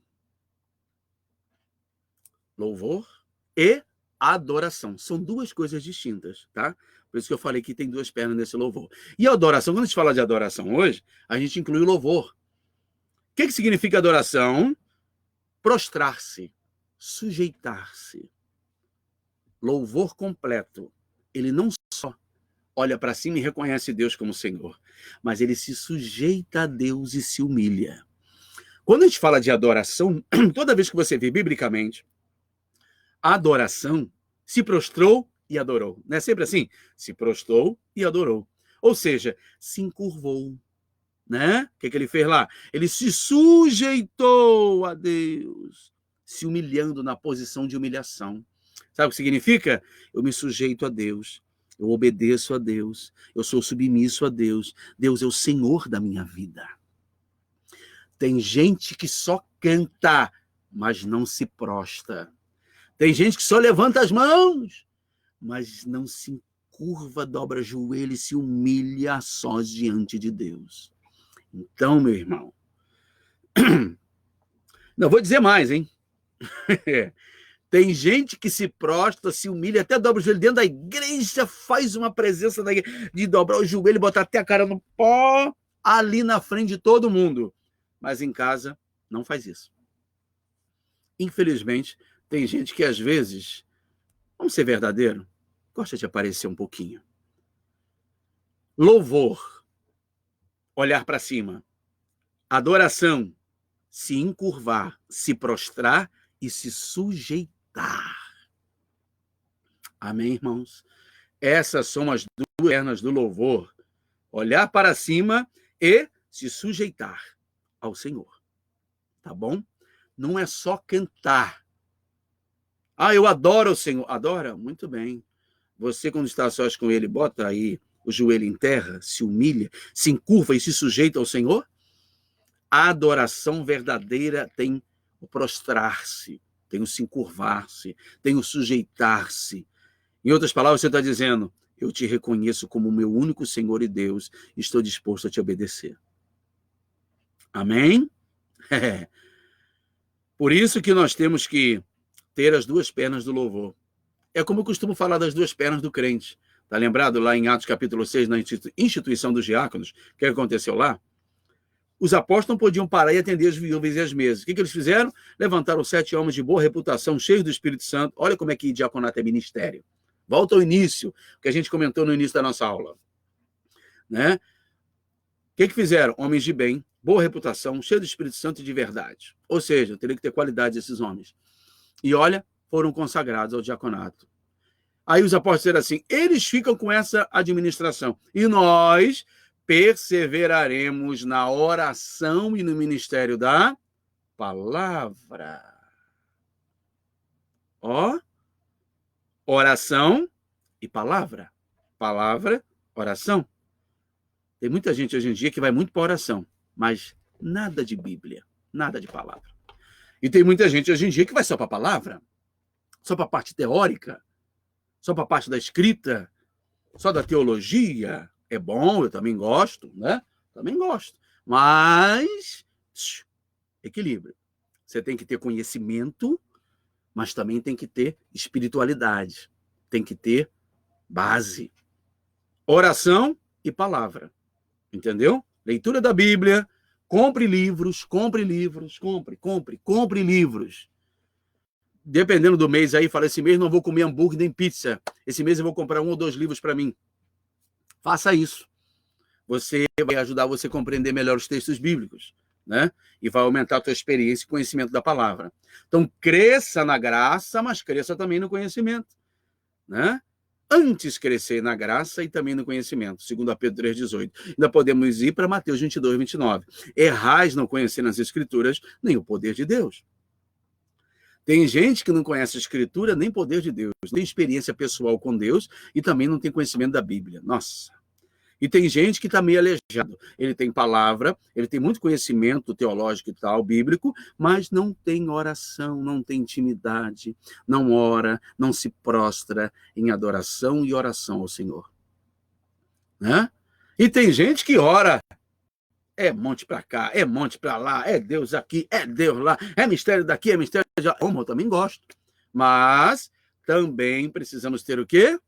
Louvor e adoração. São duas coisas distintas, tá? Por isso que eu falei que tem duas pernas nesse louvor. E a adoração, quando a gente fala de adoração hoje, a gente inclui o louvor. O que significa adoração? Prostrar-se, sujeitar-se. Louvor completo. Ele não só olha para cima e reconhece Deus como Senhor, mas ele se sujeita a Deus e se humilha. Quando a gente fala de adoração, toda vez que você vê biblicamente, a adoração se prostrou e adorou. Não é sempre assim? Se prostrou e adorou. Ou seja, se encurvou. Né? O que ele fez lá? Ele se sujeitou a Deus, se humilhando na posição de humilhação. Sabe o que significa? Eu me sujeito a Deus, eu obedeço a Deus, eu sou submisso a Deus. Deus é o Senhor da minha vida. Tem gente que só canta, mas não se prostra. Tem gente que só levanta as mãos, mas não se encurva, dobra joelho e se humilha a sós diante de Deus. Então, meu irmão, não vou dizer mais, hein? Tem gente que se prostra, se humilha, até dobra o joelho dentro da igreja, faz uma presença da igreja, de dobrar o joelho, botar até a cara no pó, ali na frente de todo mundo. Mas em casa, não faz isso. Infelizmente, tem gente que às vezes, vamos ser verdadeiro, gosta de aparecer um pouquinho. Louvor, olhar para cima. Adoração, se encurvar, se prostrar e se sujeitar. Amém, irmãos? Essas são as duas pernas do louvor. Olhar para cima e se sujeitar ao Senhor. Tá bom? Não é só cantar. Eu adoro o Senhor. Adora? Muito bem. Você, quando está a sós com ele, bota aí o joelho em terra, se humilha, se encurva e se sujeita ao Senhor? A adoração verdadeira tem o prostrar-se, tem o se encurvar-se, tem o sujeitar-se. Em outras palavras, você está dizendo, eu te reconheço como o meu único Senhor e Deus, e estou disposto a te obedecer. Amém? Por isso que nós temos que ter as duas pernas do louvor. É como eu costumo falar das duas pernas do crente. Está lembrado lá em Atos capítulo 6, na instituição dos diáconos? O que aconteceu lá? Os apóstolos não podiam parar e atender as viúvas e as mesas. O que eles fizeram? Levantaram 7 homens de boa reputação, cheios do Espírito Santo. Olha como é que diaconato é ministério. Volta ao início, que a gente comentou no início da nossa aula. Né? O que fizeram? Homens de bem, boa reputação, cheios do Espírito Santo e de verdade. Ou seja, teria que ter qualidade esses homens. E olha, foram consagrados ao diaconato. Aí os apóstolos disseram assim, eles ficam com essa administração. E nós perseveraremos na oração e no ministério da palavra. Oração e palavra. Palavra, oração. Tem muita gente hoje em dia que vai muito para a oração, mas nada de Bíblia, nada de palavra. E tem muita gente hoje em dia que vai só para a palavra, só para a parte teórica, só para a parte da escrita, só da teologia. É bom, eu também gosto, né? Também gosto. Mas, equilíbrio. Você tem que ter conhecimento, mas também tem que ter espiritualidade. Tem que ter base. Oração e palavra. Entendeu? Leitura da Bíblia, compre livros, compre livros. Dependendo do mês aí, fala, esse mês não vou comer hambúrguer nem pizza. Esse mês eu vou comprar 1 ou 2 livros para mim. Faça isso. Você vai ajudar você a compreender melhor os textos bíblicos, né? E vai aumentar a tua experiência e conhecimento da palavra. Então, cresça na graça, mas cresça também no conhecimento, né? Antes crescer na graça e também no conhecimento, segundo a Pedro 3,18. Ainda podemos ir para Mateus 22, 29. Errais não conhecer nas Escrituras nem o poder de Deus. Tem gente que não conhece a Escritura nem o poder de Deus, não tem experiência pessoal com Deus e também não tem conhecimento da Bíblia. Nossa! E tem gente que está meio aleijado. Ele tem palavra, ele tem muito conhecimento teológico e tal, bíblico, mas não tem oração, não tem intimidade, não ora, não se prostra em adoração e oração ao Senhor. Né? E tem gente que ora, é monte para cá, é monte para lá, é Deus aqui, é Deus lá, é mistério daqui, é mistério de lá. Eu também gosto. Mas também precisamos ter o quê?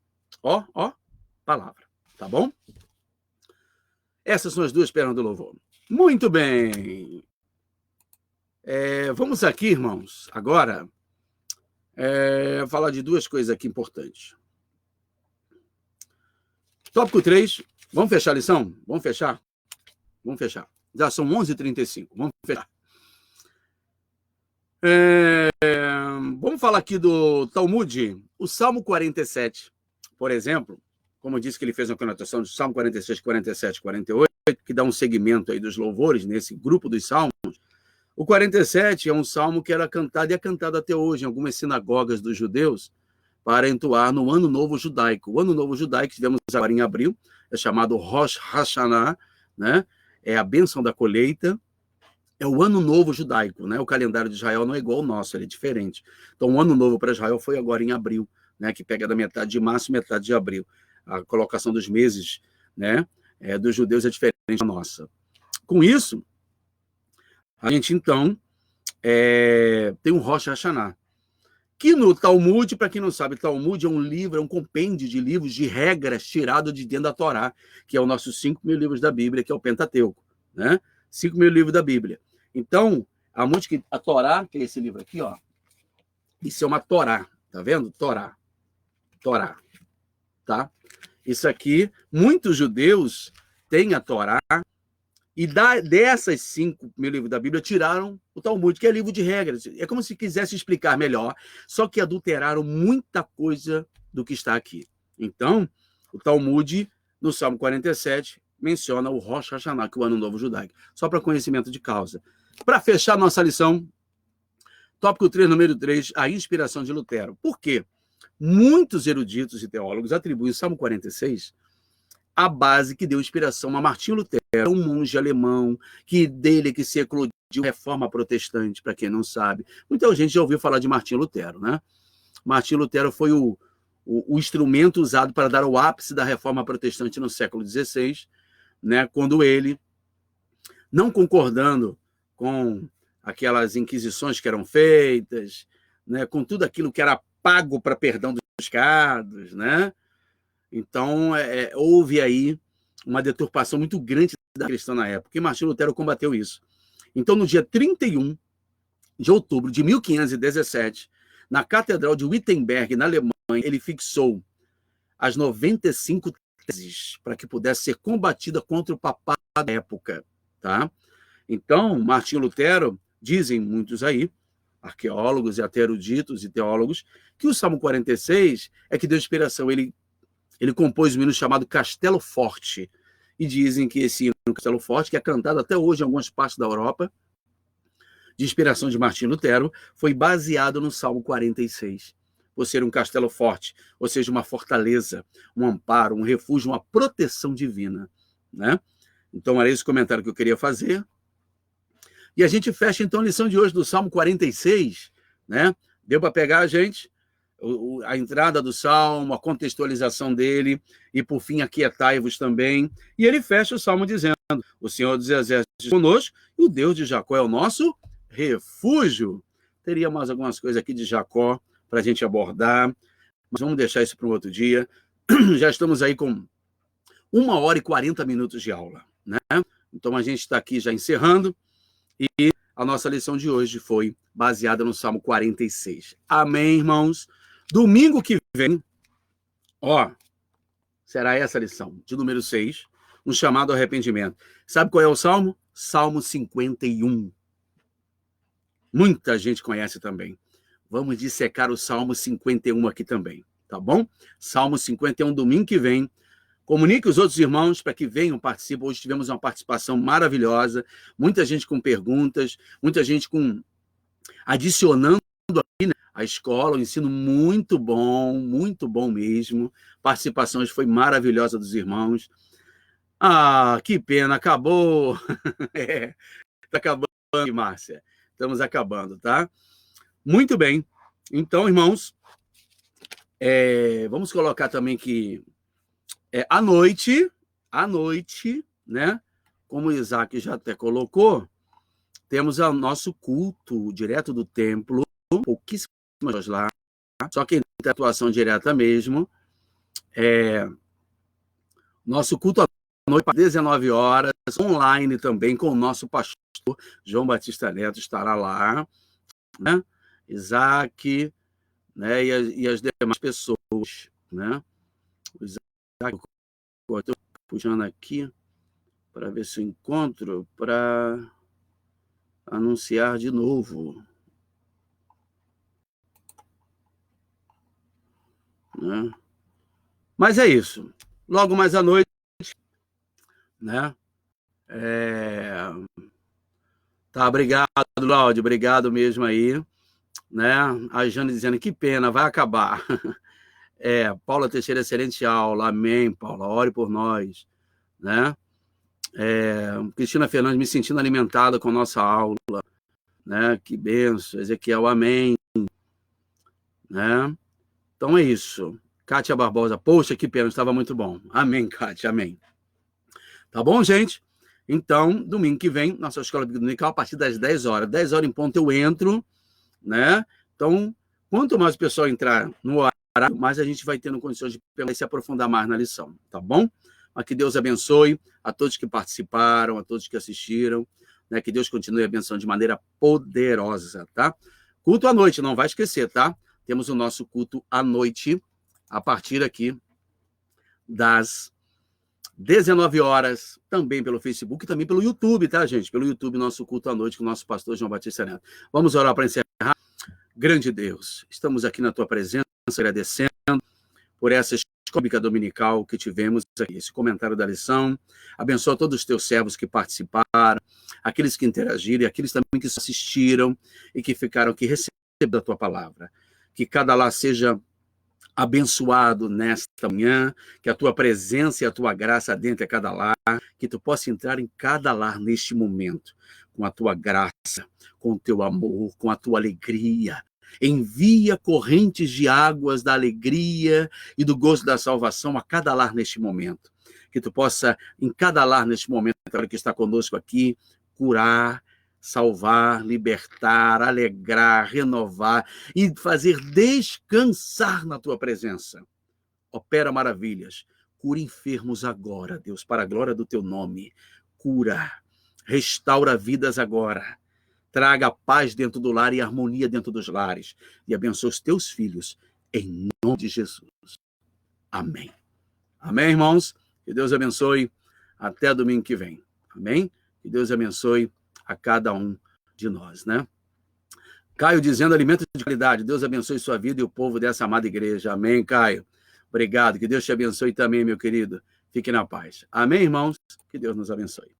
Palavra. Tá bom? Essas são as 2 pernas do louvor. Muito bem. Vamos aqui, irmãos, agora falar de 2 coisas aqui importantes. Tópico 3. Vamos fechar a lição? Vamos fechar? Vamos fechar. Já são 11h35. Vamos fechar. Vamos falar aqui do Talmud. O Salmo 47, por exemplo, como eu disse que ele fez uma conotação do Salmo 46, 47, 48, que dá um segmento aí dos louvores nesse grupo dos salmos. O 47 é um salmo que era cantado e é cantado até hoje em algumas sinagogas dos judeus para entoar no Ano Novo Judaico. O Ano Novo Judaico que tivemos agora em abril é chamado Rosh Hashanah, né? É a bênção da colheita. É o Ano Novo Judaico, né? O calendário de Israel não é igual ao nosso, ele é diferente. Então, o Ano Novo para Israel foi agora em abril, né? Que pega da metade de março e metade de abril. A colocação dos meses, né, dos judeus é diferente da nossa. Com isso, a gente, então, tem um Rosh Hashanah, que no Talmud, para quem não sabe, Talmud é um livro, é um compêndio de livros de regras tirado de dentro da Torá, que é os nossos 5.000 livros da Bíblia, que é o Pentateuco, né? 5.000 livros da Bíblia. Então, a Torá, que é esse livro aqui, ó, isso é uma Torá, tá vendo? Torá, tá? Isso aqui, muitos judeus têm a Torá e dessas 5.000 livros da Bíblia tiraram o Talmud, que é livro de regras. É como se quisesse explicar melhor, só que adulteraram muita coisa do que está aqui. Então, o Talmud, no Salmo 47, menciona o Rosh Hashanah, que é o Ano Novo Judaico. Só para conhecimento de causa. Para fechar nossa lição, tópico 3, número 3, a inspiração de Lutero. Por quê? Muitos eruditos e teólogos atribuem o Salmo 46 à base que deu inspiração a Martinho Lutero, um monge alemão, que se eclodiu a reforma protestante, para quem não sabe. Muita gente já ouviu falar de Martinho Lutero, né? Martinho Lutero foi o instrumento usado para dar o ápice da reforma protestante no século XVI, né? Quando ele, não concordando com aquelas inquisições que eram feitas, né? Com tudo aquilo que era pago para perdão dos pecados, né? Então, houve aí uma deturpação muito grande da cristã na época, e Martinho Lutero combateu isso. Então, no dia 31 de outubro de 1517, na Catedral de Wittenberg, na Alemanha, ele fixou as 95 teses para que pudesse ser combatida contra o papado da época, tá? Então, Martinho Lutero, dizem muitos aí, arqueólogos e até eruditos e teólogos, que o Salmo 46 é que deu inspiração. Ele compôs um hino chamado Castelo Forte, e dizem que esse hino Castelo Forte, que é cantado até hoje em algumas partes da Europa, de inspiração de Martinho Lutero, foi baseado no Salmo 46, por ser um castelo forte, ou seja, uma fortaleza, um amparo, um refúgio, uma proteção divina, né? Então, era esse comentário que eu queria fazer. E a gente fecha, então, a lição de hoje do Salmo 46, né? Deu para pegar, gente? a entrada do Salmo, a contextualização dele, e por fim, aquietai-vos também. E ele fecha o Salmo dizendo: o Senhor dos Exércitos conosco, e o Deus de Jacó é o nosso refúgio. Teria mais algumas coisas aqui de Jacó para a gente abordar, mas vamos deixar isso para um outro dia. Já estamos aí com 1h40 de aula, né? Então a gente está aqui já encerrando, e a nossa lição de hoje foi baseada no Salmo 46. Amém, irmãos? Domingo que vem, será essa lição, de número 6, um chamado ao arrependimento. Sabe qual é o Salmo? Salmo 51. Muita gente conhece também. Vamos dissecar o Salmo 51 aqui também, tá bom? Salmo 51, domingo que vem. Comunique os outros irmãos para que venham participar. Hoje tivemos uma participação maravilhosa, muita gente com perguntas, muita gente adicionando aqui, né, a escola, o ensino muito bom mesmo. Participações foi maravilhosa dos irmãos. Que pena, acabou. Tá acabando, Márcia. Estamos acabando, tá? Muito bem. Então, irmãos, vamos colocar também que à noite, né? Como o Isaac já até colocou, temos o nosso culto direto do templo, pouquíssimas pessoas lá, só quem tem atuação direta mesmo. Nosso culto à noite, às 19 horas, online também, com o nosso pastor João Batista Neto, estará lá, né? Isaac, né? E as demais pessoas, né? O Isaac, estou puxando aqui para ver se eu encontro para anunciar de novo, né? Mas é isso. Logo mais à noite, né? Tá, obrigado, Láudio, obrigado mesmo aí, né? A Jane dizendo que pena, vai acabar. Paula Teixeira, excelente aula, amém, Paula, ore por nós, né? Cristina Fernandes, me sentindo alimentada com nossa aula, né? Que benção, Ezequiel, amém, né? Então é isso. Kátia Barbosa, poxa, que pena, estava muito bom. Amém, Kátia, amém. Tá bom, gente? Então, domingo que vem, nossa escola bíblica dominical, a partir das 10 horas. 10 horas em ponto eu entro, né? Então, quanto mais o pessoal entrar no horário, mais a gente vai tendo condições de se aprofundar mais na lição, tá bom? Mas que Deus abençoe a todos que participaram, a todos que assistiram, né? Que Deus continue abençoando de maneira poderosa, tá? Culto à noite, não vai esquecer, tá? Temos o nosso culto à noite, a partir aqui das 19 horas, também pelo Facebook e também pelo YouTube, tá, gente? Pelo YouTube, nosso culto à noite com o nosso pastor João Batista Neto. Vamos orar para encerrar. Grande Deus, estamos aqui na tua presença, agradecendo por essa escola bíblica dominical que tivemos aqui, esse comentário da lição. Abençoa todos os teus servos que participaram, aqueles que interagiram e aqueles também que assistiram e que ficaram aqui recebendo a tua palavra. Que cada lar seja abençoado nesta manhã, que a tua presença e a tua graça adentre a cada lar, que tu possa entrar em cada lar neste momento, com a tua graça, com o teu amor, com a tua alegria. Envia correntes de águas da alegria e do gozo da salvação a cada lar neste momento. Que tu possa, em cada lar neste momento, que está conosco aqui, curar, salvar, libertar, alegrar, renovar e fazer descansar na tua presença. Opera maravilhas. Cura enfermos agora, Deus, para a glória do teu nome. Cura, restaura vidas agora. Traga paz dentro do lar e harmonia dentro dos lares. E abençoa os teus filhos, em nome de Jesus. Amém. Amém, irmãos? Que Deus abençoe. Até domingo que vem. Amém? Que Deus abençoe a cada um de nós, né? Caio dizendo alimento de qualidade. Deus abençoe sua vida e o povo dessa amada igreja. Amém, Caio? Obrigado. Que Deus te abençoe também, meu querido. Fique na paz. Amém, irmãos? Que Deus nos abençoe.